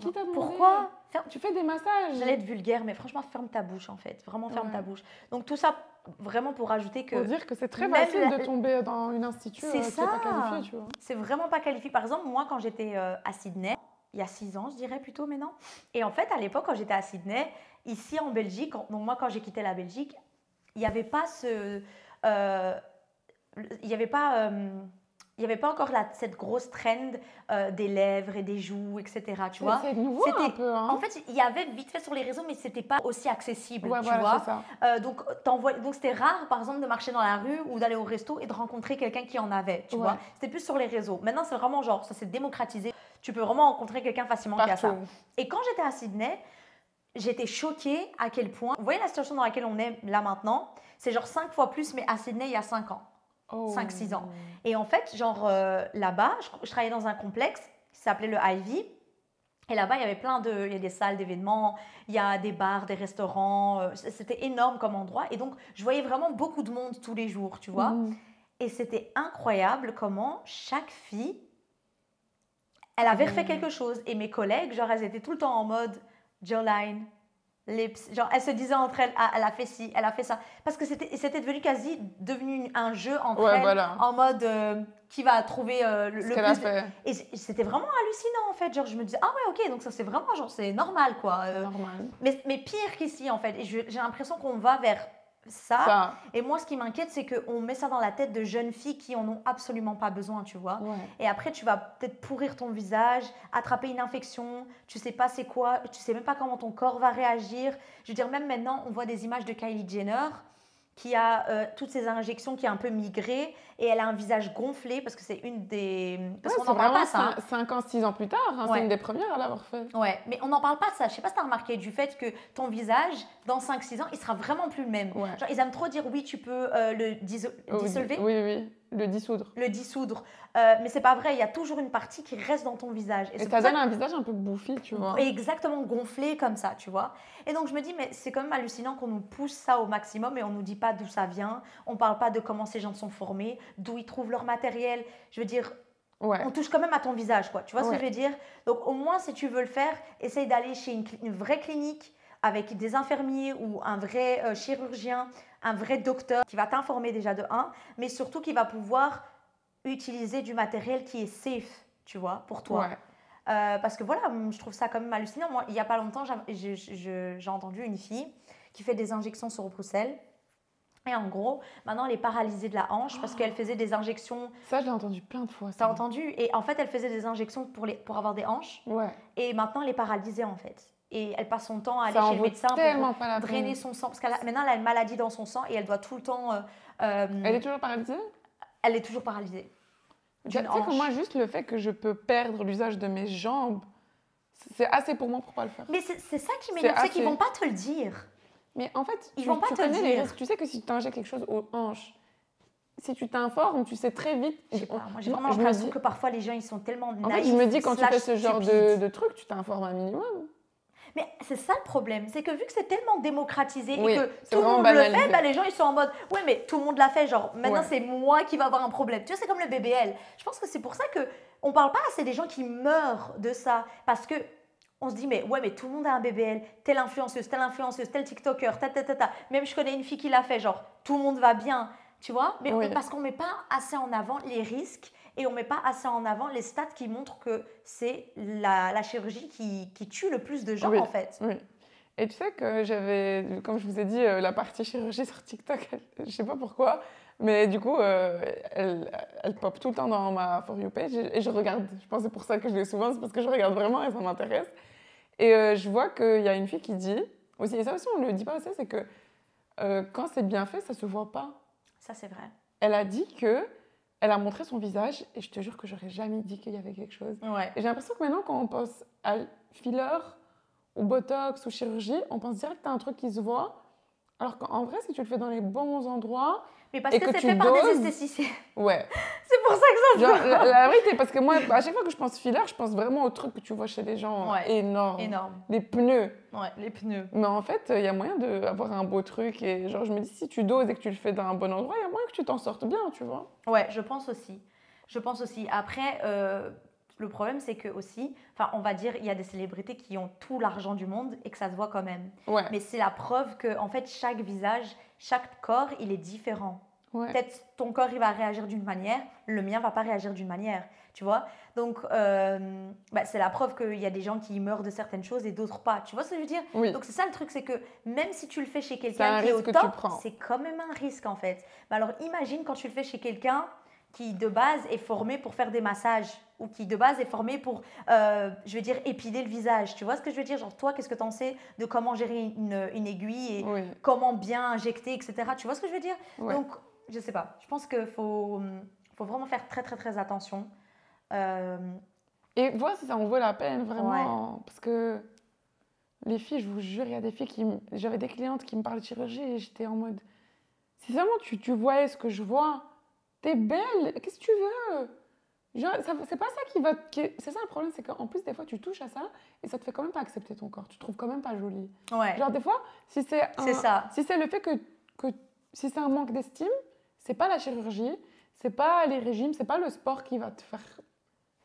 Qui t'a demandé? Pourquoi? Tu fais des massages. J'allais être vulgaire, mais franchement, ferme ta bouche en fait. Vraiment, ferme ta bouche. Donc tout ça, vraiment pour rajouter que... Pour dire que c'est très facile de tomber dans une institut qui n'est pas qualifiée, tu vois. C'est vraiment pas qualifié. Par exemple, moi, quand j'étais à Sydney, il y a 6 ans, je dirais plutôt maintenant. Et en fait, à l'époque, quand j'étais à Sydney, ici en Belgique, donc moi, quand j'ai quitté la Belgique, il n'y avait pas ce... il n'y avait pas encore cette grosse trend des lèvres et des joues, etc. Tu vois, c'est nouveau un peu. Hein. En fait, il y avait vite fait sur les réseaux, mais c'était pas aussi accessible. Ouais, tu voilà, vois. Ça. Donc c'était rare, par exemple, de marcher dans la rue ou d'aller au resto et de rencontrer quelqu'un qui en avait. Tu vois, c'était plus sur les réseaux. Maintenant, c'est vraiment genre, ça s'est démocratisé. Tu peux vraiment rencontrer quelqu'un facilement qui a ça. Et quand j'étais à Sydney, j'étais choquée à quel point. Vous voyez la situation dans laquelle on est là maintenant, c'est genre 5 fois plus, mais à Sydney, il y a 5 ans. 5-6 ans. Et en fait, genre là-bas, je travaillais dans un complexe qui s'appelait le Ivy. Et là-bas, il y avait il y a des salles d'événements, il y a des bars, des restaurants. C'était énorme comme endroit. Et donc, je voyais vraiment beaucoup de monde tous les jours, tu vois. Et c'était incroyable comment chaque fille, elle avait refait quelque chose. Et mes collègues, genre, elles étaient tout le temps en mode jawline, lips, genre elles se disaient entre elles, ah, elle a fait ci, elle a fait ça, parce que c'était devenu un jeu entre elles, en mode qui va trouver le plus et c'était vraiment hallucinant en fait, genre je me disais ah ouais ok, donc ça c'est vraiment genre c'est normal quoi, mais pire qu'ici en fait, et j'ai l'impression qu'on va vers ça. Et moi ce qui m'inquiète c'est qu'on met ça dans la tête de jeunes filles qui en ont absolument pas besoin, tu vois. Et après tu vas peut-être pourrir ton visage, attraper une infection, tu sais pas c'est quoi, tu sais même pas comment ton corps va réagir. Je veux dire, même maintenant on voit des images de Kylie Jenner qui a toutes ces injections, qui est un peu migrée, et elle a un visage gonflé parce que c'est une des... Parce qu'on n'en parle pas ça. 5 ans, 6 ans plus tard, c'est une des premières à l'avoir fait. Ouais, mais on n'en parle pas de ça. Je sais pas si tu as remarqué du fait que ton visage, dans 5-6 ans, il sera vraiment plus le même. Genre, ils aiment trop dire oui, tu peux le dissolver. Oui, le dissoudre. Le dissoudre. Mais c'est pas vrai, il y a toujours une partie qui reste dans ton visage. Et ça donne un visage un peu bouffi, tu vois. Exactement, gonflé comme ça, tu vois. Et donc je me dis, mais c'est quand même hallucinant qu'on nous pousse ça au maximum et on nous dit pas d'où ça vient. On parle pas de comment ces gens sont formés, d'où ils trouvent leur matériel. Je veux dire, on touche quand même à ton visage, quoi. Tu vois ce que je veux dire? Donc au moins, si tu veux le faire, essaye d'aller chez une vraie clinique avec des infirmiers ou un vrai chirurgien, un vrai docteur qui va t'informer déjà de un, mais surtout qui va pouvoir utiliser du matériel qui est safe, tu vois, pour toi. Parce que voilà, je trouve ça quand même hallucinant. Moi, il n'y a pas longtemps, j'ai entendu une fille qui fait des injections sur Bruxelles. Et en gros, maintenant, elle est paralysée de la hanche parce qu'elle faisait des injections... Ça, je l'ai entendu plein de fois. T'as entendu? Et en fait, elle faisait des injections pour avoir des hanches. Et maintenant, elle est paralysée, en fait. Et elle passe son temps à aller chez le médecin pour drainer son sang. Parce qu'elle maintenant, elle a une maladie dans son sang et elle doit tout le temps... Elle est toujours paralysée? Elle est toujours paralysée. Tu sais que moi, juste le fait que je peux perdre l'usage de mes jambes, c'est assez pour moi pour pas le faire. Mais c'est ça qui m'énerve, c'est qu'ils vont pas te le dire. Mais en fait, ils vont pas te le dire. Les risques. Tu sais que si tu t'injectes quelque chose aux hanches, si tu t'informes, tu sais très vite. Je sais pas, moi j'ai vraiment l'impression que parfois les gens ils sont tellement naïfs. En fait, je me dis quand tu fais ce genre de truc, tu t'informes un minimum. Mais c'est ça le problème, c'est que vu que c'est tellement démocratisé et que tout le monde banalisé. le fait, les gens ils sont en mode ouais mais tout le monde l'a fait, genre maintenant c'est moi qui va avoir un problème. Tu vois, c'est comme le BBL. Je pense que c'est pour ça qu'on parle pas assez des gens qui meurent de ça, parce que on se dit mais ouais mais tout le monde a un BBL, telle influenceuse, tel TikToker, même je connais une fille qui l'a fait, genre tout le monde va bien, tu vois, mais parce qu'on met pas assez en avant les risques. Et on ne met pas assez en avant les stats qui montrent que c'est la chirurgie qui tue le plus de gens, en fait. Oui. Et tu sais que j'avais, comme je vous ai dit, la partie chirurgie sur TikTok, je ne sais pas pourquoi, mais du coup, elle pop tout le temps dans ma For You page et je regarde. Je pense que c'est pour ça que je l'ai souvent, c'est parce que je regarde vraiment et ça m'intéresse. Et je vois qu'il y a une fille qui dit, aussi, et ça aussi on ne le dit pas assez, c'est que quand c'est bien fait, ça ne se voit pas. Ça, c'est vrai. Elle a dit que elle a montré son visage et je te jure que j'aurais jamais dit qu'il y avait quelque chose. Et j'ai l'impression que maintenant, quand on pense à filler ou botox ou chirurgie, on pense direct à un truc qui se voit. Alors qu'en vrai, si tu le fais dans les bons endroits, Mais parce et que que c'est tu fait par des doses. esthéticiens. Ouais. C'est pour ça que ça se Genre, la vérité, parce que moi, à chaque fois que je pense filler, je pense vraiment aux trucs que tu vois chez les gens Ouais. énormes. énorme. Les pneus. Ouais, les pneus. Mais en fait, il y a moyen d'avoir un beau truc. Et genre, je me dis, si tu doses et que tu le fais dans un bon endroit, il y a moyen que tu t'en sortes bien, tu vois. Ouais, je pense aussi. Je pense aussi. Après, le problème, c'est que aussi, enfin, on va dire, il y a des célébrités qui ont tout l'argent du monde et que ça se voit quand même. Ouais. Mais c'est la preuve que, en fait, chaque visage, chaque corps, il est différent. Ouais. Peut-être ton corps, il va réagir d'une manière, le mien va pas réagir d'une manière, tu vois. Donc, c'est la preuve qu'il y a des gens qui meurent de certaines choses et d'autres pas. Tu vois ce que je veux dire? Oui. Donc, c'est ça le truc, c'est que même si tu le fais chez C'est quelqu'un un qui est au risque que tu top, prends. c'est quand même un risque, en fait. Mais alors, imagine quand tu le fais chez quelqu'un qui, de base, est formé pour faire des massages ou qui, de base, est formé pour, je veux dire, épiler le visage. Tu vois ce que je veux dire? Genre, toi, qu'est-ce que tu en sais de comment gérer une aiguille et Oui. comment bien injecter, etc. Tu vois ce que je veux dire? Ouais. Donc, je sais pas. Je pense qu'il faut vraiment faire très, très, très attention. Et voir si ça en vaut la peine, vraiment. Parce que les filles, je vous jure, il y a des filles qui... J'avais des clientes qui me parlaient de chirurgie et j'étais en mode... Si vraiment tu voyais ce que je vois, t'es belle, qu'est-ce que tu veux? Genre, c'est pas ça qui va... C'est ça le problème, c'est qu'en plus, des fois, tu touches à ça et ça te fait quand même pas accepter ton corps. Tu te trouves quand même pas jolie. Ouais. Genre, des fois, si c'est ça. Si c'est le fait que si c'est un manque d'estime, c'est pas la chirurgie, c'est pas les régimes, c'est pas le sport qui va te faire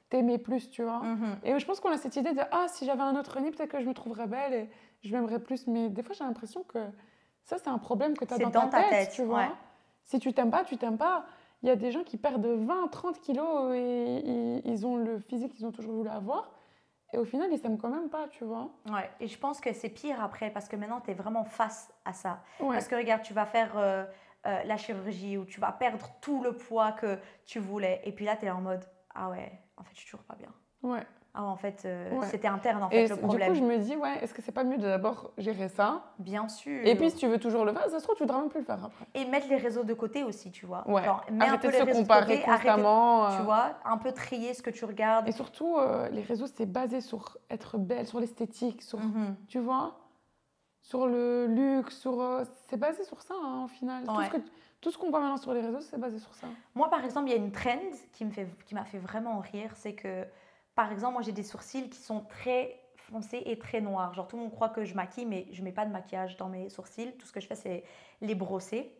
t'aimer plus, tu vois. Et je pense qu'on a cette idée de si j'avais un autre nez, peut-être que je me trouverais belle et je m'aimerais plus. Mais des fois, j'ai l'impression que ça, c'est un problème que tu as dans ta tête, tu vois. Ouais. Si tu t'aimes pas, tu t'aimes pas. Il y a des gens qui perdent 20, 30 kilos et ils ont le physique qu'ils ont toujours voulu avoir. Et au final, ils s'aiment quand même pas, tu vois. Ouais. Et je pense que c'est pire après parce que maintenant, tu es vraiment face à ça. Ouais. Parce que regarde, tu vas faire la chirurgie ou tu vas perdre tout le poids que tu voulais. Et puis là, tu es en mode, ah ouais, en fait, je suis toujours pas bien. Ouais. Ah, en fait, Ouais. c'était interne, en fait, Et le problème. du coup, je me dis, ouais, est-ce que c'est pas mieux de d'abord gérer ça? Bien sûr. Et puis, si tu veux toujours le faire, ça se trouve, tu voudras même plus le faire après. Et mettre les réseaux de côté aussi, tu vois. Ouais. Genre, mets un Arrêter peu de les se réseaux de comparer côté, constamment. tu vois, un peu trier ce que tu regardes. Et surtout, les réseaux, c'est basé sur être belle, sur l'esthétique, sur, tu vois, sur le luxe, c'est basé sur ça, hein, au final. Ouais. Tout ce qu'on voit maintenant sur les réseaux, c'est basé sur ça. Moi, par exemple, il y a une trend qui m'a fait vraiment rire, c'est que, par exemple, moi, j'ai des sourcils qui sont très foncés et très noirs. Genre, tout le monde croit que je maquille, mais je ne mets pas de maquillage dans mes sourcils. Tout ce que je fais, c'est les brosser.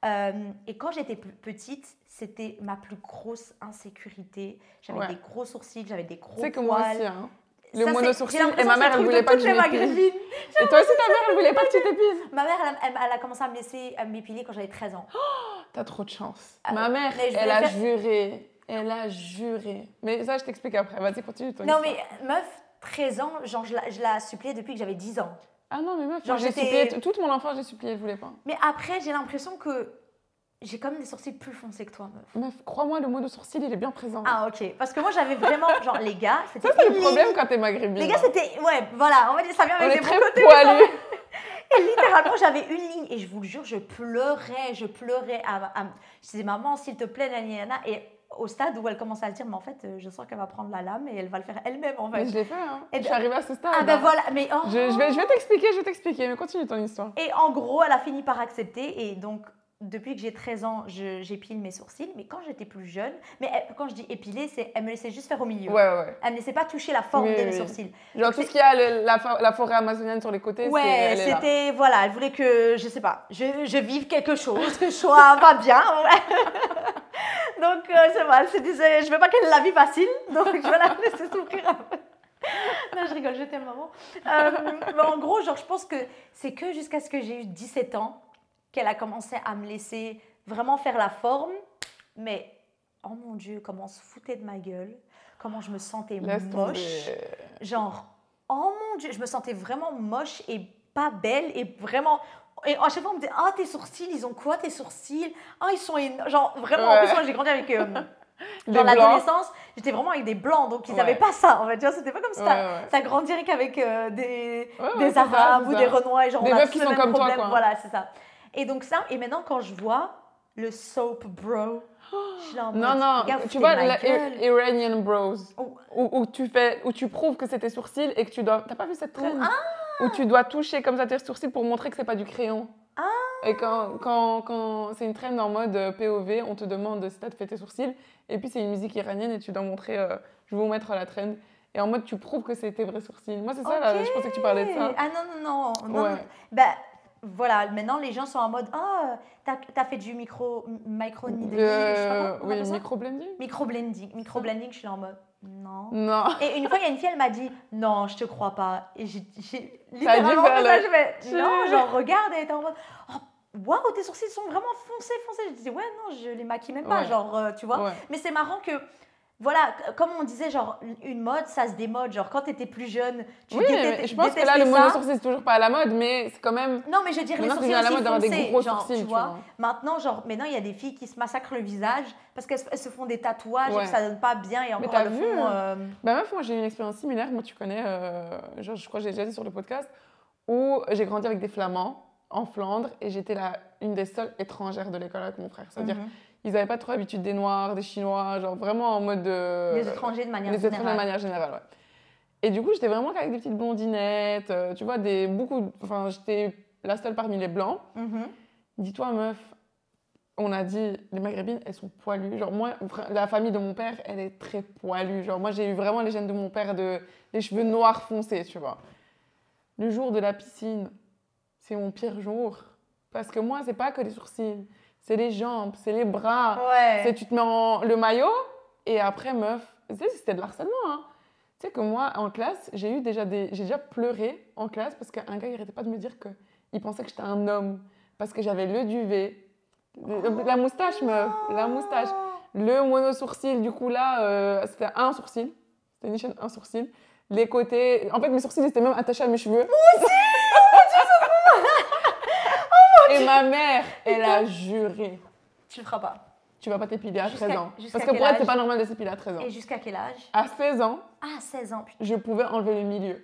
Et quand j'étais petite, c'était ma plus grosse insécurité. J'avais des gros sourcils, j'avais des gros poils. C'est que moi aussi, hein. Le Ça, monosourcil, j'ai et ma mère, elle voulait pas que je m'épile. Et toi aussi, ta mère, elle voulait pas que tu t'épiles. Ma mère, elle a commencé à me laisser m'épiler quand j'avais 13 ans. T'as trop de chance. Ma mère, juré. Elle a juré. Mais ça, je t'explique après. Vas-y, continue ton histoire. Non, mais meuf, 13 ans, genre, je la suppliais depuis que j'avais 10 ans. Ah non, mais meuf, genre, j'ai supplié. Toute mon enfance, j'ai supplié, elle voulait pas. Mais après, j'ai l'impression que j'ai quand même des sourcils plus foncés que toi, meuf. Meuf, crois-moi, le monosourcil, il est bien présent. Ah, ok. Parce que moi, j'avais vraiment, genre, les gars, c'était... Ça, c'est le problème quand t'es maghrébine. Les gars, c'était... Ouais, voilà, on va dire, ça vient avec des bons côtés. Poilus. Et littéralement, j'avais une ligne et je vous le jure, je pleurais. Je disais, maman, s'il te plaît, nana. Et au stade où elle commence à se dire, mais en fait, je sens qu'elle va prendre la lame et elle va le faire elle-même, en fait. Mais je l'ai fait, hein. Je suis arrivée à ce stade. Ah ben voilà, mais... Oh. Je vais t'expliquer, mais continue ton histoire. Et en gros, elle a fini par accepter et donc... Depuis que j'ai 13 ans, j'épile mes sourcils. Mais quand j'étais plus jeune, quand je dis épiler, elle me laissait juste faire au milieu. Ouais. Elle me laissait pas toucher la forme de mes sourcils. Genre donc tout ce qu'il y a, la forêt amazonienne sur les côtés, ouais, c'était, voilà, elle voulait que, je sais pas, je vive quelque chose, que je sois pas bien. Donc, c'est vrai, elle se disait, je veux pas qu'elle ait la vie facile, donc je vais la laisser souffrir un peu. Non, je rigole, je t'aime, maman. Mais en gros, genre, je pense que c'est que jusqu'à ce que j'ai eu 17 ans, qu'elle a commencé à me laisser vraiment faire la forme. Mais, oh mon Dieu, comment on se foutait de ma gueule. Comment je me sentais moche. Genre, oh mon Dieu, je me sentais vraiment moche et pas belle. Et vraiment... Et à chaque fois, on me disait, ah, tes sourcils, ils ont quoi, tes sourcils? Ah, ils sont... Genre, vraiment, en plus, moi, j'ai grandi avec... Dans l'adolescence, j'étais vraiment avec des blancs, donc ils n'avaient pas ça, en fait. Tu vois, c'était pas comme ça. Ça grandirait qu'avec des Arabes ou des Renois. Et genre, des meufs qui sont comme toi, quoi. Voilà, c'est ça. Et donc ça, et maintenant quand je vois le soap bro, je suis là en mode, non, tu vois l'Iranian bros, où tu prouves que c'est tes sourcils et que tu dois, t'as pas vu cette trend où tu dois toucher comme ça tes sourcils pour montrer que c'est pas du crayon. Et quand c'est une trend en mode POV, on te demande si t'as fait tes sourcils. Et puis c'est une musique iranienne et tu dois montrer, je vais vous mettre la trend. Et en mode tu prouves que c'est tes vrais sourcils. Moi c'est ça, là, je pensais que tu parlais de ça. Ah non. Ouais. Ben, voilà, maintenant les gens sont en mode ah, t'as fait du micro-needling, je sais pas comment on oui, appelle ça. micro-blending. Micro-blending, je suis là en mode non. Non. Et une fois, il y a une fille, elle m'a dit non, je te crois pas. Et j'ai littéralement faire fait ça, le- je fais non, genre regarde, elle était en mode oh, waouh, tes sourcils sont vraiment foncés. Je disais ouais, non, je les maquille même pas, Ouais. genre tu vois. Ouais. Mais c'est marrant que. Voilà, comme on disait, genre, une mode, ça se démode. Genre, quand t'étais plus jeune, tu Oui, mais je pense que là, le mono-sourcil, c'est toujours pas à la mode, mais c'est quand même... Non, mais je veux dire, les Maintenant, sourcils c'est à la aussi mode d'avoir des foncés, gros genre, sourcils, tu tu vois. vois. Maintenant, il y a des filles qui se massacrent le visage parce qu'elles se font des tatouages et Ouais. que ça donne pas bien et encore t'as le vu, fond. Bah meuf, moi j'ai eu une expérience similaire, moi tu connais, genre, je crois que j'ai déjà dit sur le podcast, où j'ai grandi avec des Flamands en Flandre et j'étais une des seules étrangères de l'école avec mon frère. C'est-à-dire, ils n'avaient pas trop l'habitude des Noirs, des Chinois, genre vraiment en mode de... Les étrangers de manière Les étrangers de générale. manière générale, ouais. Et du coup, j'étais vraiment qu'avec des petites blondinettes, tu vois, enfin, j'étais la seule parmi les Blancs. Dis-toi, meuf, on a dit, les Maghrébines, elles sont poilues. Genre, moi, la famille de mon père, elle est très poilue. Genre, moi, j'ai eu vraiment les gènes de mon père, les cheveux noirs foncés, tu vois. Le jour de la piscine, c'est mon pire jour. Parce que moi, c'est pas que les sourcils, c'est les jambes, c'est les bras. Ouais. Tu te mets le maillot, et après, meuf, tu sais, c'était de l'harcèlement, hein. Tu sais que moi, en classe, j'ai déjà pleuré en classe parce qu'un gars, il arrêtait pas de me dire qu'il pensait que j'étais un homme. Parce que j'avais le duvet, la moustache, meuf, la moustache. Le mono-sourcil, du coup, là, c'était un sourcil. C'était une chaîne, un sourcil. Les côtés... En fait, mes sourcils, ils étaient même attachés à mes cheveux. Moi aussi. Et ma mère, elle a juré. Tu le feras pas. Tu vas pas t'épiler à 13 ans. jusqu'à Parce que quel pour elle, c'est âge pas normal de s'épiler à 13 ans. Et jusqu'à quel âge? À 16 ans, Ah, 16 ans, putain. je pouvais enlever le milieu.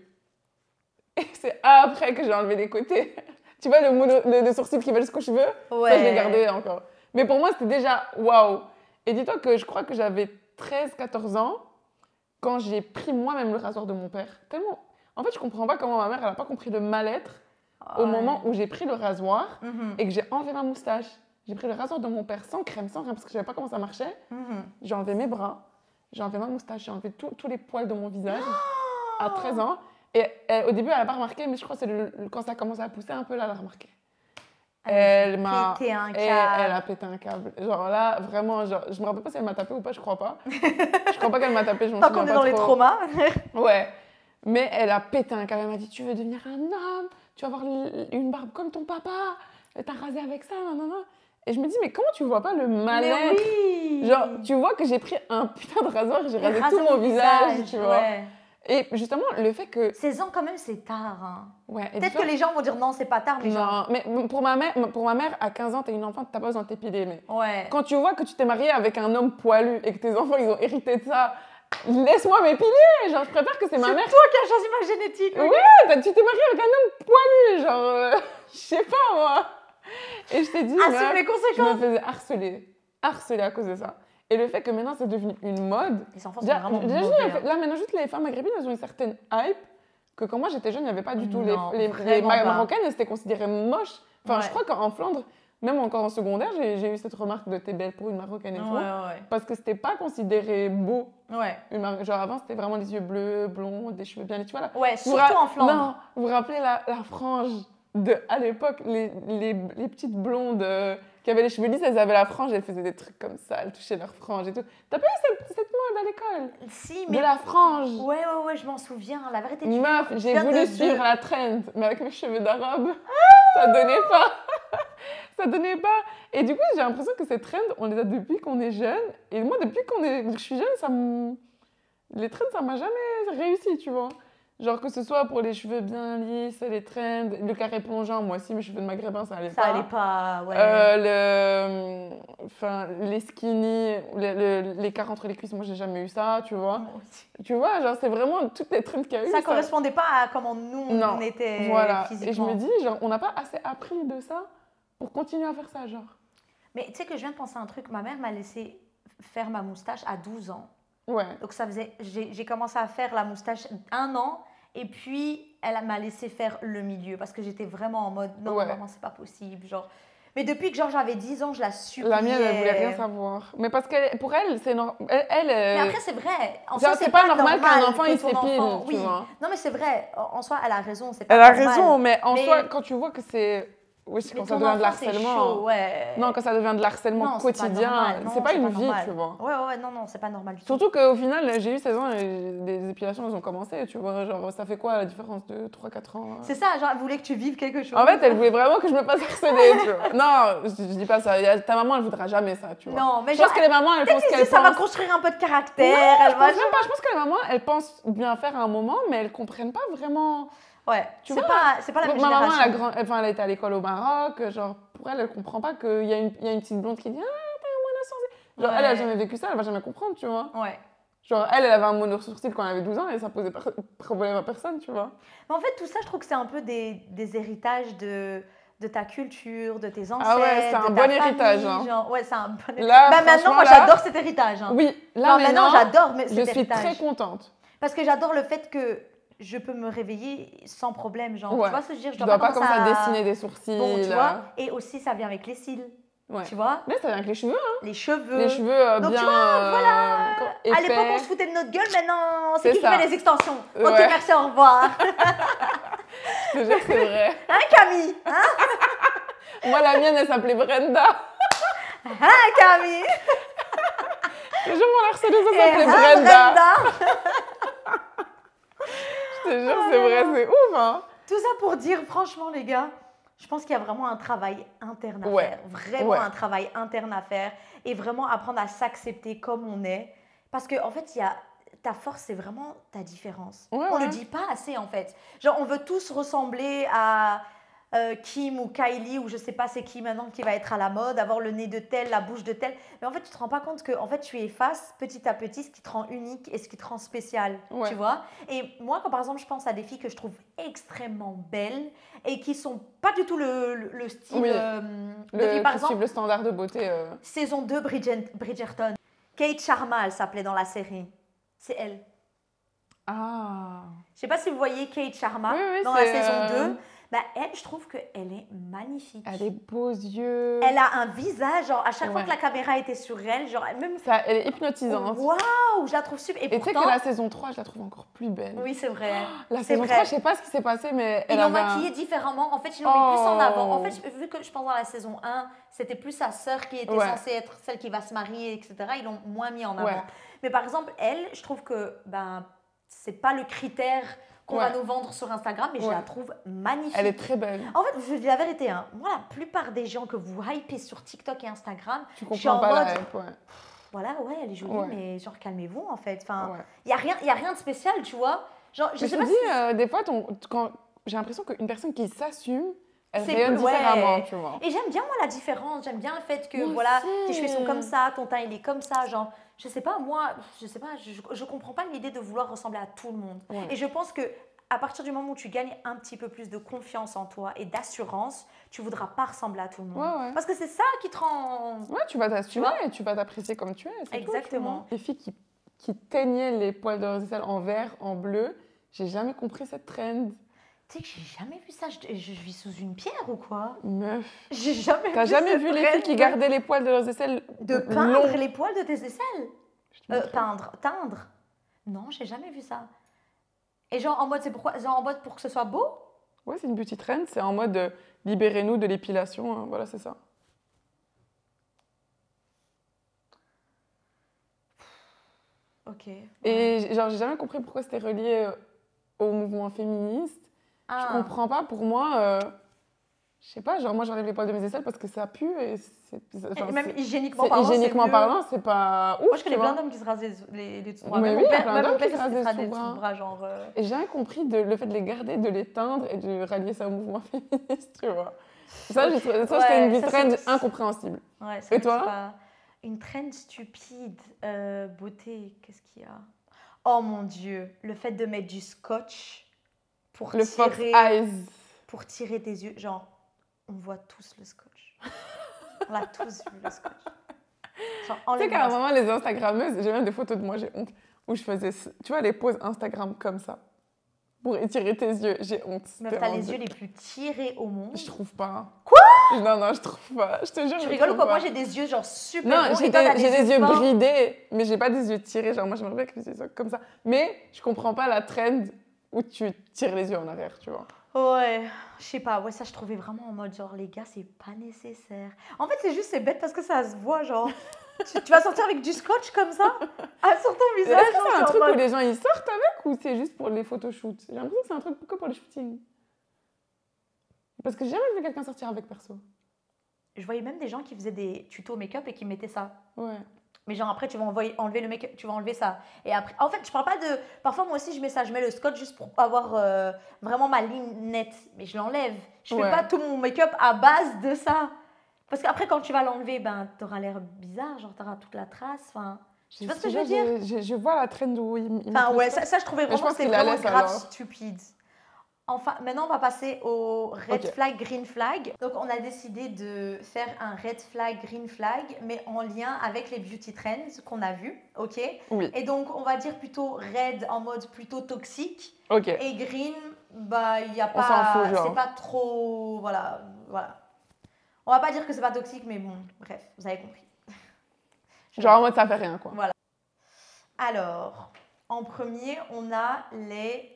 Et c'est après que j'ai enlevé les côtés. Tu vois, le sourcil qui va jusqu'aux cheveux, Ouais. ça, je l'ai gardé encore. Mais pour moi, c'était déjà waouh. Et dis-toi que je crois que j'avais 13-14 ans quand j'ai pris moi-même le rasoir de mon père. Tellement... En fait, je comprends pas comment ma mère, elle a pas compris le mal-être au moment où j'ai pris le rasoir et que j'ai enlevé ma moustache. J'ai pris le rasoir de mon père sans crème, parce que je savais pas comment ça marchait. J'ai enlevé mes bras, j'ai enlevé ma moustache, j'ai enlevé tous les poils de mon visage à 13 ans. Et au début, elle n'a pas remarqué, mais je crois que c'est quand ça a commencé à pousser un peu, là, elle a remarqué. Elle m'a pété un câble. Elle a pété un câble. Genre là, vraiment, genre, je me rappelle pas si elle m'a tapé ou pas, je crois pas. Je crois pas qu'elle m'a tapé, je m'en Tant souviens qu'on est pas dans les trop. traumas. Ouais. Mais elle a pété un câble. Elle m'a dit, tu veux devenir un homme, tu vas avoir une barbe comme ton papa, t'as rasé avec ça, nanana. Et je me dis, mais comment tu vois pas le mal-être? Mais oui. Genre, tu vois que j'ai pris un putain de rasoir et j'ai rasé rasé tout mon le visage, tu vois. Ouais. Et justement, le fait que... 16 ans, quand même, c'est tard. Hein. Ouais, et Peut-être que les gens vont dire non, c'est pas tard, mais genre. Non, mais pour ma mère, à 15 ans, t'es une enfant, t'as pas besoin de t'épiler. Mais Ouais. quand tu vois que tu t'es mariée avec un homme poilu et que tes enfants, ils ont hérité de ça, laisse-moi m'épiler. Genre, je préfère que c'est ma mère... C'est toi qui as choisi ma génétique. ok. Ouais, tu t'es mariée avec un homme poilu, genre... je sais pas, moi. Et je t'ai dit, Assume meuf, les je me conséquences. faisais harceler à cause de ça. Et le fait que maintenant, c'est devenu une mode... Les enfants sont Déjà, vraiment déjà, mauvais. Hein. là, maintenant, juste les femmes maghrébines, elles ont une certaine hype que quand moi j'étais jeune, il n'y avait pas du tout. Non, Les vraiment pas. Marocaines, elles étaient considérées moches. Enfin, Ouais. je crois qu'en Flandre, même encore en secondaire, j'ai eu cette remarque de t'es belle pour une Marocaine et tout. Ouais. Parce que c'était pas considéré beau. Ouais. Genre avant, c'était vraiment les yeux bleus, blonds, des cheveux bien. Tu vois là. Ouais, Vous surtout ra- en Flandre. Non, vous vous rappelez la frange à l'époque, les petites blondes qui avaient les cheveux lisses, elles avaient la frange, elles faisaient des trucs comme ça, elles touchaient leur frange et tout. T'as pas eu cette mode à l'école? Si, De mais. la frange. Ouais, je m'en souviens. La vérité, tu Meuf, j'ai viens voulu de- suivre la trend, mais avec mes cheveux d'arabe, ça donnait pas. Ça donnait pas. Et du coup, j'ai l'impression que ces trends, on les a depuis qu'on est jeune. Et moi, depuis que je suis jeune, les trends, ça m'a jamais réussi, tu vois. Genre que ce soit pour les cheveux bien lisses, les trends, le carré plongeant, moi aussi, mes cheveux de maghrébin, ça allait Ça pas. allait pas, ouais. Enfin, les skinny, les carres entre les cuisses, moi, j'ai jamais eu ça, tu vois. Moi aussi. Tu vois, genre, c'est vraiment toutes les trends qu'il y a eu. Ça correspondait pas à comment nous, Non, on était Voilà. physiquement. Et je me dis, genre, on n'a pas assez appris de ça pour continuer à faire ça, genre. Mais tu sais que je viens de penser à un truc. Ma mère m'a laissé faire ma moustache à 12 ans. Ouais. Donc ça faisait, j'ai commencé à faire la moustache 1 an et puis elle m'a laissé faire le milieu parce que j'étais vraiment en mode non, Ouais. maman, c'est pas possible. Genre. Mais depuis que genre, j'avais 10 ans, je la suppliais. La mienne, elle voulait rien savoir. Mais parce que pour elle, c'est normal. Mais après, c'est vrai. En genre, soi, c'est pas normal qu'un enfant, que il ton s'épile, enfant- tu Oui. vois. Non, mais c'est vrai. En soi, elle a raison. C'est pas Elle a normal. raison, mais en Mais- soi, quand tu vois que c'est... Oui, Mais quand ça ton devient de enfant, c'est l'harcèlement. chaud, ouais. Non, quand ça devient de l'harcèlement Non, c'est pas quotidien, normal. Non, c'est pas une vie, normal. tu vois. Ouais, non, c'est pas normal du tout. Surtout qu'au final, j'ai eu 16 ans et les épilations, elles ont commencé, tu vois. Genre, ça fait quoi la différence de 3-4 ans C'est ça, genre, elle voulait que tu vives quelque chose. En fait, elle voulait vraiment que je me fasse harceler, tu vois. Non, je dis pas ça. Ta maman, elle voudra jamais ça, tu vois. Non, mais je pense que les mamans, elles pensent qu'elles ça va pensent... construire un peu de caractère. Non, elle je va pense même pas. Je pense que les mamans, elles pensent bien faire à un moment, mais elles comprennent pas vraiment... Ouais, Tu c'est vois, pas la même ma maman, génération. elle était à l'école au Maroc. Genre, pour elle, elle comprend pas qu'il y a une petite blonde qui dit « Ah, t'as un mono sourcil ». Genre, Ouais. elle a jamais vécu ça, elle va jamais comprendre, tu vois. Ouais. Genre, elle avait un mono sourcil quand elle avait 12 ans et ça posait problème à personne, tu vois. Mais en fait, tout ça, je trouve que c'est un peu des héritages de ta culture, de tes ancêtres. Ah ouais, c'est un de ta bon héritage, famille, hein. genre, ouais, c'est un bon héritage. Là, Bah, maintenant, franchement, moi, là- j'adore cet héritage. Hein. Oui, là, Genre, maintenant, j'adore cet je suis héritage. très contente. Parce que j'adore le fait que je peux me réveiller sans problème. Genre, Ouais. tu vois ce que je veux dire? Je dois pas commencer commencer à dessiner des sourcils. Bon, tu vois. Et aussi, ça vient avec les cils. Ouais. Tu vois? Mais ça vient avec les cheveux, hein. Les cheveux. Les cheveux Donc, bien tu vois, voilà. épais. À l'époque, on se foutait de notre gueule. Maintenant, c'est C'est qui ça. fait les extensions? Ok, Ouais. merci, au revoir. Je te jure que c'est vrai. Hein, Camille? Hein, Moi, la mienne, elle s'appelait Brenda. Camille? Le jour où mon harceleuse, elle Et s'appelait hein, Brenda. Je te jure, c'est vrai, c'est ouf, hein. Tout ça pour dire, franchement, les gars, je pense qu'il y a vraiment un travail interne à Ouais. faire. Vraiment Ouais. un travail interne à faire. Et vraiment apprendre à s'accepter comme on est. Parce qu'en fait, il y a... ta force, c'est vraiment ta différence. Ouais, On ne ouais. le dit pas assez, en fait. Genre, on veut tous ressembler à Kim ou Kylie, ou je sais pas c'est qui maintenant qui va être à la mode, avoir le nez de tel, la bouche de tel. Mais en fait, tu te rends pas compte que en fait, tu effaces petit à petit ce qui te rend unique et ce qui te rend spécial. Ouais. Tu vois? Et moi, quand par exemple, je pense à des filles que je trouve extrêmement belles et qui sont pas du tout le style Oui. de filles, par Qui exemple, suivent le standard de beauté. saison 2 Bridgerton. Kate Sharma, elle s'appelait dans la série. C'est elle. Ah. Je sais pas si vous voyez Kate Sharma Oui, oui, dans la c'est, saison 2. Bah, elle, je trouve qu'elle est magnifique. Elle a des beaux yeux. Elle a un visage, genre à chaque fois Ouais. que la caméra était sur elle, genre même... Ça, elle est hypnotisante. Waouh, je la trouve super. Et Et tu sais pourtant... que la saison 3, je la trouve encore plus belle. Oui, c'est vrai. La c'est saison vrai. 3, je sais pas ce qui s'est passé, mais Ils elle l'ont avait un- maquillée différemment. En fait, ils l'ont mis plus en avant. En Oh. fait, vu que je pense dans la saison 1, c'était plus sa sœur qui était Ouais. censée être celle qui va se marier, etc. Ils l'ont moins mis en avant. Ouais. Mais par exemple, elle, je trouve que ben, c'est pas le critère qu'on va Ouais. nous vendre sur Instagram, mais je Ouais. la trouve magnifique. Elle est très belle. En fait, je dis la vérité, hein. Moi, la plupart des gens que vous hypez sur TikTok et Instagram, Tu je suis comprends en pas mode, la hype, ouais. voilà, ouais, elle est jolie, Ouais. mais genre, calmez-vous, en fait. Enfin, Ouais. il y a rien de spécial, tu vois. Genre, je Mais sais te pas dis, si... des fois, quand j'ai l'impression qu'une personne qui s'assume, elle C'est rayonne plus- ouais. différemment, tu vois. Et j'aime bien, moi, la différence. J'aime bien le fait que, Moi voilà, aussi. tes cheveux sont comme ça, ton teint, il est comme ça. Genre, je sais pas, moi, je sais pas, je comprends pas l'idée de vouloir ressembler à tout le monde. Ouais. Et je pense que à partir du moment où tu gagnes un petit peu plus de confiance en toi et d'assurance, tu voudras pas ressembler à tout le monde. Ouais, ouais. Parce que c'est ça qui te rend... Ouais, tu vas t'assumer vois et tu vas t'apprécier comme tu es. c'est tout, tu Exactement. vois. Les filles qui teignaient les poils de leurs aisselles en vert, en bleu, j'ai jamais compris cette trend. Tu sais que j'ai jamais vu ça. Je vis sous une pierre ou quoi? Meuf. J'ai jamais T'as vu jamais cette vu les trend filles qui gardaient les poils de leurs aisselles de peindre longs? les poils de tes aisselles? Je te montre. Teindre. Non, j'ai jamais vu ça. Et genre en mode, c'est pourquoi? Genre en mode pour que ce soit beau? Ouais, c'est une beauty trend, c'est en mode libérez-nous de l'épilation, hein. Voilà, c'est ça. Ok. Et genre, j'ai jamais compris pourquoi c'était relié au mouvement féministe. Ah. Je comprends pas, pour moi, je sais pas, genre moi j'enlève les poils de mes aisselles parce que ça pue et Et même hygiéniquement c'est parlant, hygiéniquement c'est mieux. parlant, c'est pas ouf. Moi, je connais tu plein vois. d'hommes qui se rasent les dessous-bras. Mais Même oui, mon il y a père, plein même mon d'hommes père, qui il se rasent se rase les les dessous-bras. dessous-bras, genre... Et j'ai jamais compris le fait de les garder, de les teindre et de rallier ça au mouvement féministe, tu vois. Ça, j'ai trouvé ça, c'était une Ouais, ça, trend c'est- incompréhensible. Ouais, Et c'est toi? pas... Une trend stupide, beauté, qu'est-ce qu'il y a? Oh mon Dieu, le fait de mettre du scotch pour Le Fox tirer, Eyes. pour tirer tes yeux. Genre, on voit tous le scotch. On l'a tous vu, le scotch. Genre, Tu sais enlève-moi qu'à un ça. moment, les Instagrammeuses, j'ai même des photos de moi, j'ai honte, où je faisais, tu vois, les poses Instagram comme ça. pour étirer tes yeux. J'ai honte. Meuf, t'as les yeux les plus tirés au monde. Je trouve pas. Quoi? Non, je trouve pas. Je te jure, Tu rigoles ou quoi? Moi, j'ai des yeux genre super Non, longs j'ai et toi, t'as des yeux fins. bridés, mais j'ai pas des yeux tirés. Genre, moi, j'aimerais bien que les yeux soient comme ça. Mais je comprends pas la trend où tu tires les yeux en arrière, tu vois. Ouais, je sais pas. Ouais, ça, je trouvais vraiment en mode genre, les gars, c'est pas nécessaire. En fait, c'est bête parce que ça se voit, genre. Tu vas sortir avec du scotch comme ça sur ton visage. Est-ce que c'est un genre, truc en où mode- les gens ils sortent avec ou c'est juste pour les photoshoots? J'ai l'impression que c'est un truc que pour les shootings. Parce que j'ai jamais vu quelqu'un sortir avec perso. Je voyais même des gens qui faisaient des tutos make-up et qui mettaient ça. Ouais. Mais genre après, tu vas enlever le make-up, tu vas enlever ça. Et après, en fait, je parle pas de. Parfois, moi aussi, je mets ça. Je mets le scotch juste pour avoir vraiment ma ligne nette. Mais je l'enlève. Je fais Ouais. pas tout mon make-up à base de ça. Parce qu'après, quand tu vas l'enlever, ben, t'auras l'air bizarre. Genre, t'auras toute la trace. Enfin, tu vois ce que je veux dire? Je vois la trend où ils Enfin, mettent ouais, le scotch. ça, je trouvais Mais je vraiment pense que c'était qu'il la vraiment laisse, grave alors. stupide. Enfin, maintenant, on va passer au red Ok. flag, green flag. Donc, on a décidé de faire un red flag, green flag, mais en lien avec les beauty trends qu'on a vus, ok? Oui. Et donc, on va dire plutôt red en mode plutôt toxique. Ok. Et green, bah, il y a On s'en pas. fout, genre. C'est pas trop. Voilà. On va pas dire que c'est pas toxique, mais bon, bref, vous avez compris. Genre en mode ça fait rien, quoi. Voilà. Alors, en premier, on a les.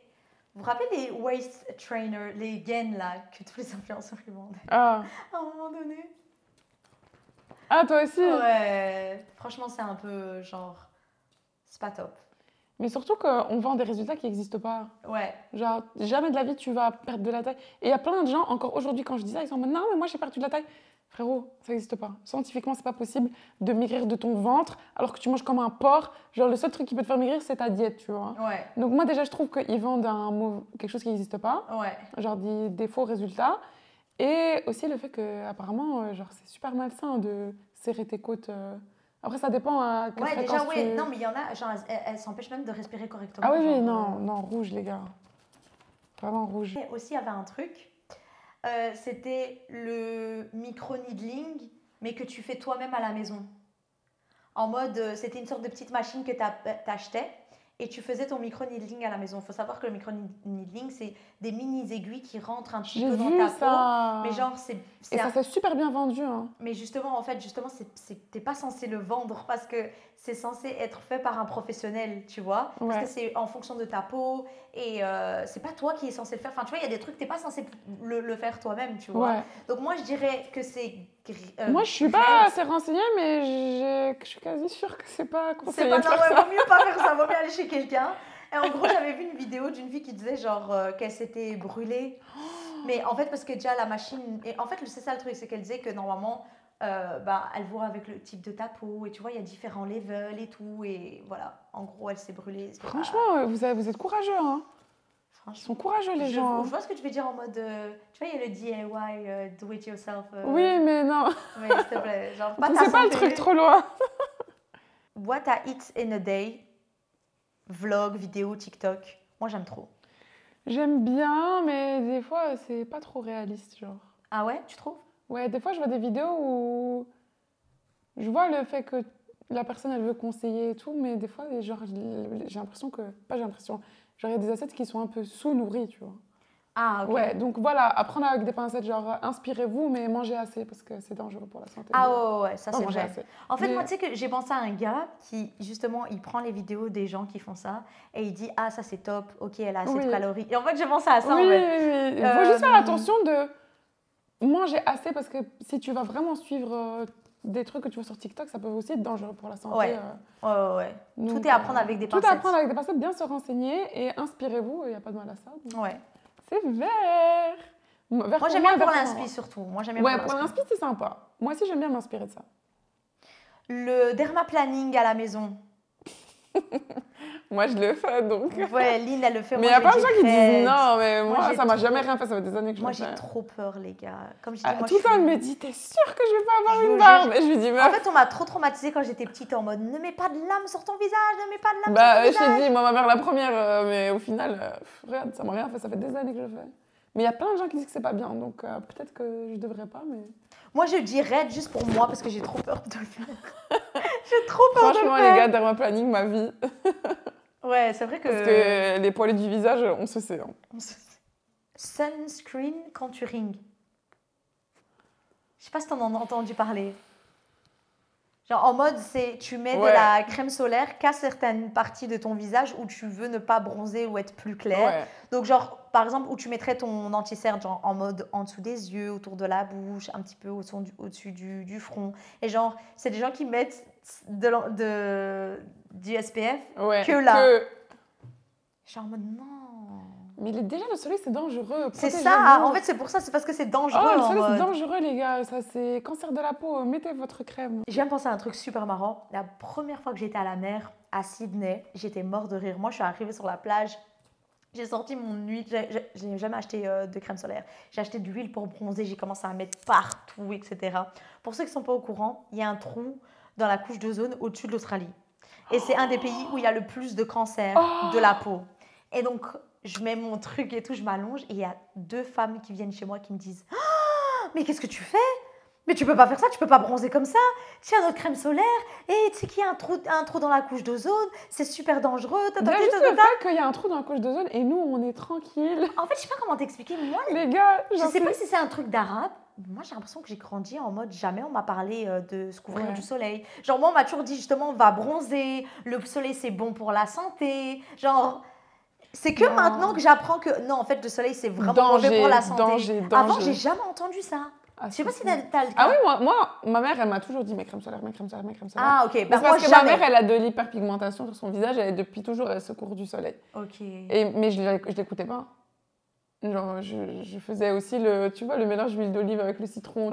Vous vous rappelez les waist trainers, les gaines là, que tous les influenceurs ils vendent Ah. à un moment donné? Ah, toi aussi? Ouais, franchement, c'est un peu genre. C'est pas top. Mais surtout qu'on vend des résultats qui n'existent pas. Ouais. Genre, jamais de la vie, tu vas perdre de la taille. Et il y a plein de gens, encore aujourd'hui, quand je dis ça, ils sont en mode non, mais moi j'ai perdu de la taille. Frérot, ça n'existe pas. Scientifiquement, c'est pas possible de maigrir de ton ventre alors que tu manges comme un porc. Genre, le seul truc qui peut te faire maigrir, c'est ta diète, tu vois. Ouais. Donc, moi, déjà, je trouve qu'ils vendent quelque chose qui n'existe pas. Ouais. Genre, des faux résultats. Et aussi le fait que, apparemment, genre, c'est super malsain de serrer tes côtes. Après, ça dépend à quelle Ouais, déjà, fréquence ouais. tu- Non, mais il y en a, genre, elles s'empêchent même de respirer correctement. Ah oui, oui, genre, non, rouge, les gars. Vraiment rouge. Et aussi, il y avait un truc. C'était le micro-needling, mais que tu fais toi-même à la maison. En mode, c'était une sorte de petite machine que t'achetais et tu faisais ton micro-needling à la maison. Il faut savoir que le micro-needling, c'est des mini-aiguilles qui rentrent un petit J'ai peu dans vu ta ça. peau. Mais genre, Et ça s'est super bien vendu. Hein. Mais justement, en fait, t'es pas censé le vendre parce que c'est censé être fait par un professionnel, tu vois. Ouais. Parce que c'est en fonction de ta peau et c'est pas toi qui es censé le faire. Enfin, tu vois, il y a des trucs, t'es pas censé le faire toi-même, tu vois. Ouais. Donc moi, je dirais que c'est... Moi, je suis pas assez renseignée, mais je suis quasi sûre que c'est pas C'est conseillé pas de faire normal, ça. vaut mieux pas faire ça, vaut mieux aller chez quelqu'un. Et en gros, j'avais vu une vidéo d'une fille qui disait genre qu'elle s'était brûlée. Mais en fait, parce que déjà la machine... Et en fait, c'est ça le truc, c'est qu'elle disait que normalement, elle voit avec le type de ta peau. Et tu vois, il y a différents levels et tout. Et voilà, en gros, elle s'est brûlée. C'était pas- Franchement, vous êtes courageux. Hein. Ils Franchement, sont courageux, les je gens. vois ce que tu veux dire en mode... tu vois, il y a le DIY, do it yourself. Oui, mais non. Mais s'il te plaît, genre, pas ta C'est pas le santé. truc trop loin. What I eat in a day, vlog, vidéo, TikTok. Moi, j'aime trop. J'aime bien, mais des fois, c'est pas trop réaliste, genre. Ah ouais, tu trouves? Ouais, des fois, je vois des vidéos où je vois le fait que la personne, elle veut conseiller et tout, mais des fois, genre, j'ai l'impression que... Pas j'ai l'impression. Genre, il y a des assets qui sont un peu sous-nourris, tu vois. Ah, ok. Ouais, donc voilà, apprendre avec des pincettes, genre, inspirez-vous, mais mangez assez, parce que c'est dangereux pour la santé. Ah ouais, ça Pas c'est manger vrai. assez. En fait, Mais- moi, tu sais que j'ai pensé à un gars qui, justement, il prend les vidéos des gens qui font ça et il dit « Ah, ça c'est top, ok, elle a assez de Oui. calories. » Et en fait, j'ai pensé à ça, Oui, en oui, fait. oui. Il faut juste faire attention de manger assez, parce que si tu vas vraiment suivre des trucs que tu vois sur TikTok, ça peut aussi être dangereux pour la santé. Ouais. Ouais. Donc, Tout est à prendre avec des Tout pincettes. à prendre avec des pincettes, bien se renseigner et inspirez-vous, il n'y a pas de mal à ça. Donc, Ouais. c'est vert. Vert Moi, j'aime bien pour vert l'inspi, surtout. Moi, j'aime bien Ouais, pour pour l'inspi. l'inspi, c'est sympa. Moi aussi, j'aime bien m'inspirer de ça. Le dermaplaning à la maison. Moi, je le fais, donc... Ouais, Lynn, elle le fait. Mais il y moi, a pas de j'ai gens qui disent dread. non, mais Moi, moi, j'ai ça m'a trop- jamais rien fait, ça fait des années que je Moi, le j'ai fais. trop peur, les gars. Comme je dis, Ah, moi, tout le je temps, elle suis- me dit, t'es sûre que je vais pas avoir Je une vous barbe? jure. Et je lui dis, En meuf, fait, on m'a trop traumatisée quand j'étais petite en mode ne mets pas de lame sur ton visage, ne mets pas de lame bah, sur ton je visage. t'ai dit, moi, ma mère la première, mais au final, regarde, ça m'a rien fait, ça fait des années que je le fais. Mais il y a plein de gens qui disent que c'est pas bien, donc peut-être que je devrais pas, mais... Moi, je dis raide juste pour moi parce que j'ai trop peur de le faire. J'ai trop peur de Franchement, le les faire. gars, dermaplanning, ma vie. Ouais, Ouais, c'est vrai que... Parce que les poilus du visage, on se sait. Hein. Sunscreen contouring. Je sais pas si t'en as entendu parler. Genre en mode, c'est tu mets de la crème solaire qu'à certaines parties de ton visage où tu veux ne pas bronzer ou être plus clair. Ouais. Donc genre, par exemple, où tu mettrais ton anti-cerne genre en mode en dessous des yeux, autour de la bouche, un petit peu au-dessus du front. Et genre, c'est des gens qui mettent du SPF que là. Genre en mode non. Mais déjà, le soleil, c'est dangereux. C'est ça, en fait, c'est pour ça, c'est parce que c'est dangereux. Oh, le soleil, c'est dangereux, les gars. Ça, c'est cancer de la peau. Mettez votre crème. Je viens de penser à un truc super marrant. La première fois que j'étais à la mer, à Sydney, j'étais mort de rire. Moi, je suis arrivée sur la plage. J'ai sorti mon huile. Je n'ai jamais acheté de crème solaire. J'ai acheté de l'huile pour bronzer. J'ai commencé à mettre partout, etc. Pour ceux qui ne sont pas au courant, il y a un trou dans la couche d'ozone au-dessus de l'Australie. Et c'est un des pays où il y a le plus de cancer de la peau. Et donc, je mets mon truc et tout, je m'allonge. Et il y a 2 femmes qui viennent chez moi qui me disent « Mais qu'est-ce que tu fais ? Mais tu peux pas faire ça, tu peux pas bronzer comme ça. Tiens, notre crème solaire. Et tu sais qu'il y a un trou dans la couche d'ozone. C'est super dangereux. » Juste le fait qu'il y a un trou dans la couche d'ozone et nous, on est tranquille. En fait, je sais pas comment t'expliquer. Moi, les gars, je sais pas si c'est un truc d'arabe. Moi, j'ai l'impression que j'ai grandi en mode jamais on m'a parlé de se couvrir du soleil. Genre, moi, on m'a toujours dit justement, on va bronzer. Le soleil, c'est bon pour la santé. Genre... C'est que maintenant que j'apprends que non, en fait, le soleil, c'est vraiment mauvais pour la santé. Danger. Avant, j'ai jamais entendu ça. Je sais pas si t'as le cas. Ah oui, moi, ma mère, elle m'a toujours dit mes crèmes solaires, mes crèmes solaires, mes crèmes solaires. Ah, ok. Bah, parce que ma mère, elle a de l'hyperpigmentation sur son visage, et depuis toujours, elle se court du soleil. Ok. Mais je l'écoutais pas. Genre, je faisais aussi tu vois, le mélange d'huile d'olive avec le citron.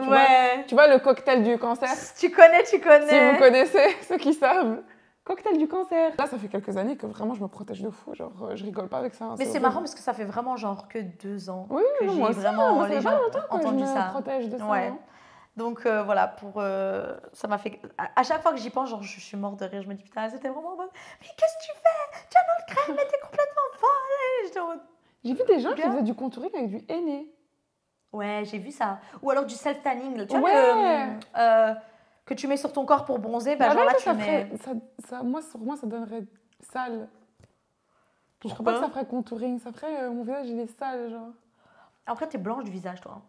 Tu vois le cocktail du cancer. Tu connais. Si vous connaissez, ceux qui savent. Cocktail du cancer. Là, ça fait quelques années que vraiment je me protège de fou. Genre, je rigole pas avec ça. Mais c'est marrant parce que ça fait vraiment genre que 2 ans que j'ai vraiment les gens entendu ça. Je me protège de ça. Ouais. Donc voilà, ça m'a fait. À chaque fois que j'y pense, genre, je suis morte de rire. Je me dis putain, c'était vraiment bon. Mais qu'est-ce que tu fais? Tu as notre crème, mais t'es complètement folle. J'ai vu des gens qui faisaient du contouring avec du henné. Ouais, j'ai vu ça. Ou alors du self-tanning. Tu vois que tu mets sur ton corps pour bronzer, bah, genre là, tu mets... Moi, sur moi, ça donnerait sale. Je crois pas que ça ferait contouring. Ça ferait... mon visage, il est sale, genre. Après, t'es blanche du visage, toi.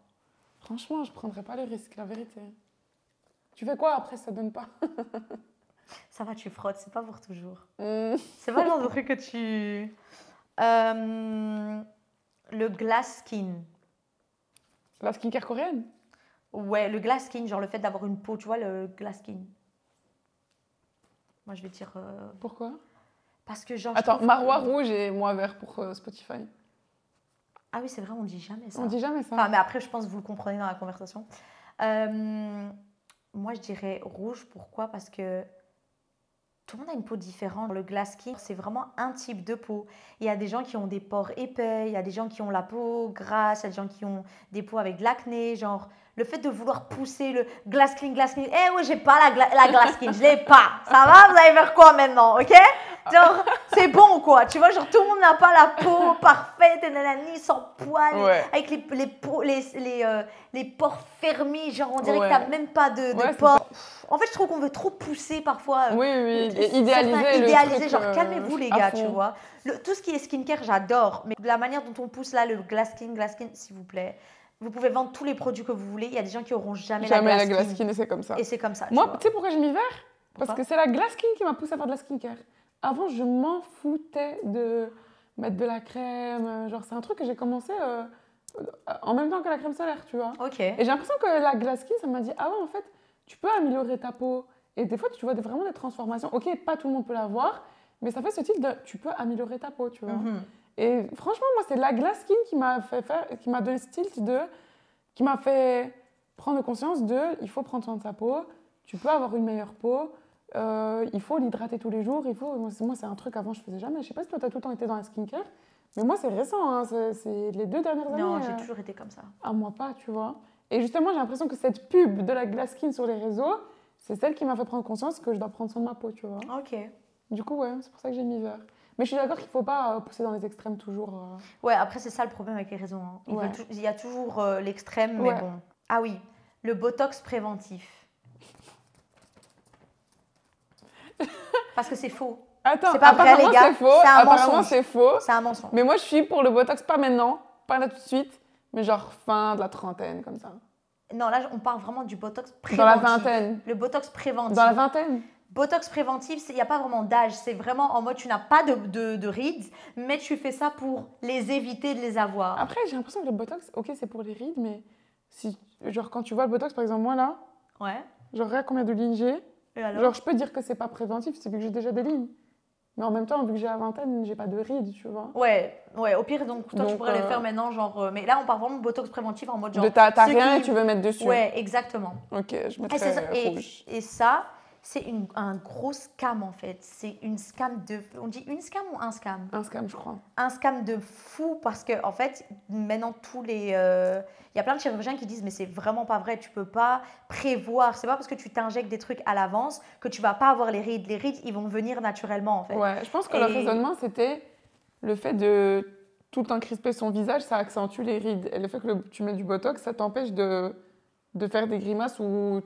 Franchement, je prendrais pas le risque, la vérité. Tu fais quoi après, ça donne pas? Ça va, tu frottes. C'est pas pour toujours. C'est pas le genre de truc que tu... le glass skin. La skincare coréenne? Ouais, le glass skin, genre le fait d'avoir une peau, tu vois, le glass skin. Moi, je vais dire... Pourquoi? Parce que genre... Attends, Marois rouge et moi vert pour Spotify. Ah oui, c'est vrai, on dit jamais ça. On dit jamais ça. Enfin, mais après, je pense que vous le comprenez dans la conversation. Moi, je dirais rouge. Pourquoi? Parce que tout le monde a une peau différente. Le glass skin, c'est vraiment un type de peau. Il y a des gens qui ont des pores épais, il y a des gens qui ont la peau grasse, il y a des gens qui ont des peaux avec de l'acné, genre... Le fait de vouloir pousser le glass skin. Eh ouais, j'ai pas la glass skin, je l'ai pas. Ça va? Vous allez faire quoi maintenant, ok? Genre, c'est bon quoi. Tu vois, genre tout le monde n'a pas la peau parfaite, et nanani, sans poils, avec les pores fermés. Genre, on dirait que t'as même pas de pores. En fait, je trouve qu'on veut trop pousser parfois. Oui, idéaliser. Genre, calmez-vous les gars, tu vois. Tout ce qui est skincare, j'adore. Mais de la manière dont on pousse là, le glass skin, s'il vous plaît. Vous pouvez vendre tous les produits que vous voulez. Il y a des gens qui n'auront jamais la glass skin. Et c'est comme ça. Et c'est comme ça. Moi, tu sais pourquoi j'ai mis vert? Parce que c'est la glass skin qui m'a poussé à faire de la skincare. Avant, je m'en foutais de mettre de la crème. Genre, c'est un truc que j'ai commencé en même temps que la crème solaire, tu vois. Ok. Et j'ai l'impression que la glass skin, ça m'a dit, ah ouais, en fait, tu peux améliorer ta peau. Et des fois, tu vois vraiment des transformations. Ok, pas tout le monde peut l'avoir, mais ça fait ce type de, tu peux améliorer ta peau, tu vois. Et franchement, moi, c'est la glass skin qui m'a donné ce tilt qui m'a fait prendre conscience il faut prendre soin de sa peau, tu peux avoir une meilleure peau, il faut l'hydrater tous les jours, moi, c'est un truc avant, je faisais jamais. Je sais pas si toi, tu as tout le temps été dans la skincare, mais moi, c'est récent, hein, c'est les 2 dernières années. Non, j'ai toujours été comme ça. Ah, moi pas, tu vois. Et justement, j'ai l'impression que cette pub de la glass skin sur les réseaux, c'est celle qui m'a fait prendre conscience que je dois prendre soin de ma peau, tu vois. Ok. Du coup, ouais, c'est pour ça que j'ai mis vert. Mais je suis d'accord qu'il ne faut pas pousser dans les extrêmes toujours. Ouais, après, c'est ça le problème avec les réseaux. Hein. Il y a toujours l'extrême, mais bon. Ah oui, le botox préventif. Parce que c'est faux. Attends, C'est pas vrai, apparemment les gars. c'est faux. C'est un Apparemment mensonge. c'est faux. C'est un mensonge. Mais moi, je suis pour le Botox, pas maintenant, pas là tout de suite, mais genre fin de la trentaine, comme ça. Non, là, on parle vraiment du Botox préventif. Dans la vingtaine. Le Botox préventif. Dans la vingtaine. Botox préventif, il n'y a pas vraiment d'âge. C'est vraiment en mode, tu n'as pas de rides, mais tu fais ça pour les éviter de les avoir. Après, j'ai l'impression que le Botox, ok, c'est pour les rides, mais si, genre, quand tu vois le Botox, par exemple, moi là, Ouais. genre, regarde combien de lignes j'ai. Et alors? Genre, je peux dire que c'est pas préventif, c'est vu que j'ai déjà des lignes. Mais en même temps, vu que j'ai la vingtaine, j'ai pas de rides, tu vois. Ouais, au pire, donc toi, tu Donc, pourrais les faire maintenant, genre. Mais là, on parle vraiment de Botox préventif en mode genre. T'as ceux rien qui- et tu veux mettre dessus. Ouais, exactement. Ok, je Et, mettrais c'est ça, rouge. et ça, c'est un gros scam en fait. C'est une scam de. On dit une scam ou un scam? Un scam, je crois. Un scam de fou parce que en fait maintenant tous les il y a plein de chirurgiens qui disent mais c'est vraiment pas vrai, tu peux pas prévoir, c'est pas parce que tu t'injectes des trucs à l'avance que tu vas pas avoir les rides ils vont venir naturellement en fait. Ouais, je pense que le raisonnement, c'était le fait de tout le temps crisper son visage, ça accentue les rides. Et le fait que tu mets du Botox, ça t'empêche de faire des grimaces où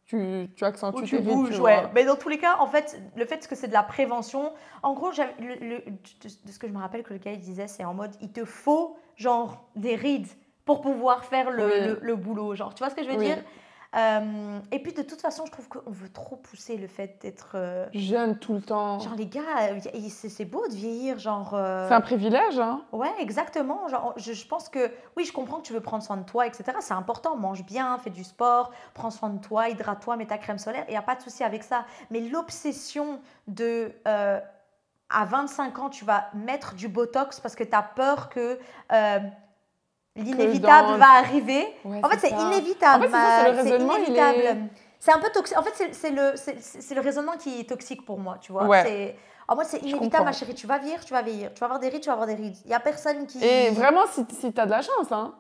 tu accentues Où tes tu rides, bouges, tu ouais. vois. Mais dans tous les cas, en fait, le fait que c'est de la prévention, en gros, de ce que je me rappelle que le gars il disait, c'est en mode, il te faut genre des rides pour pouvoir faire le boulot, genre, tu vois ce que je veux Oui. dire? Et puis de toute façon, je trouve qu'on veut trop pousser le fait d'être Jeune tout le temps. genre les gars, c'est beau de vieillir, genre. C'est un privilège, hein. Ouais, exactement. Genre, je pense que oui, je comprends que tu veux prendre soin de toi, etc. C'est important. Mange bien, fais du sport, prends soin de toi, hydrate-toi, mets ta crème solaire. Il n'y a pas de souci avec ça. Mais l'obsession de à 25 ans, tu vas mettre du Botox parce que tu as peur que l'inévitable dans- va arriver. Ouais, En fait, c'est ça. inévitable. En fait, c'est ça, c'est le c'est raisonnement, il inévitable. est- C'est un peu toxique. En fait, c'est le raisonnement qui est toxique pour moi, tu vois. Ouais. En mode, c'est Je inévitable, comprends. ma chérie. Tu vas vieillir, tu vas vieillir. Tu vas avoir des rides, tu vas avoir des rides. Il n'y a personne qui. Et vraiment, si t'as de la chance, hein.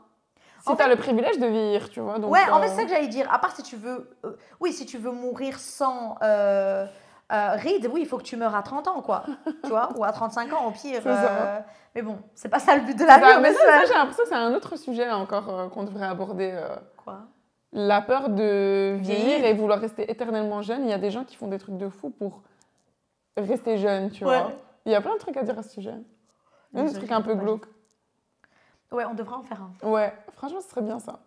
Si En t'as fait- le privilège de vieillir, tu vois. Donc, Ouais, en fait, c'est ça que j'allais dire. À part si tu veux. Oui, si tu veux mourir sans rides, oui, il faut que tu meurs à 30 ans, quoi. Tu vois, ou à 35 ans, au pire. C'est ça. Mais bon, c'est pas ça le but de la vie. Ça, on mais ça, espère. j'ai l'impression que c'est un autre sujet encore qu'on devrait aborder. Quoi? La peur de vieillir Vieillir. et vouloir rester éternellement jeune. Il y a des gens qui font des trucs de fou pour rester jeune, tu Ouais. vois. Il y a plein de trucs à dire à ce sujet. Même des trucs un peu glauques. Ouais, on devrait en faire un. Ouais, franchement, ce serait bien ça.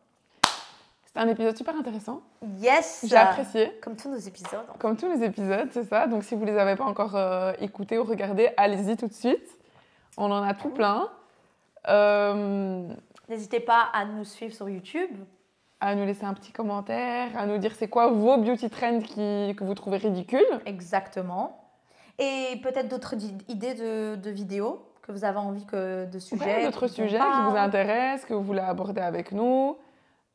C'était un épisode super intéressant. Yes! J'ai apprécié. Comme tous nos épisodes. Comme tous les épisodes, c'est ça. Donc, si vous les avez pas encore écoutés ou regardés, allez-y tout de suite. On en a tout plein. N'hésitez pas à nous suivre sur YouTube. À nous laisser un petit commentaire, à nous dire c'est quoi vos beauty trends que vous trouvez ridicules. Exactement. Et peut-être d'autres idées de vidéos que vous avez envie de sujets. Ouais, d'autres dont on sujets qui parle. vous intéressent, que vous voulez aborder avec nous.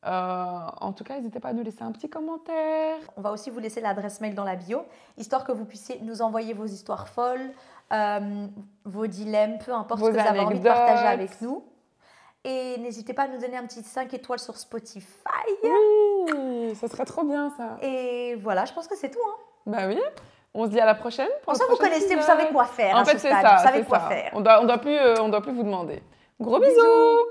En tout cas, n'hésitez pas à nous laisser un petit commentaire. On va aussi vous laisser l'adresse mail dans la bio, histoire que vous puissiez nous envoyer vos histoires folles, vos dilemmes, peu importe Vos ce que vous avez envie de anecdotes. partager avec nous. Et n'hésitez pas à nous donner un petit 5 étoiles sur Spotify. Oui, ce serait trop bien ça. Et voilà, je pense que c'est tout. Hein. Bah oui, on se dit à la prochaine. Pour ça, vous connaissez, vous savez quoi faire En à fait, ce c'est stade. ça. Vous savez c'est quoi ça. faire. On doit plus vous demander. Gros bisous.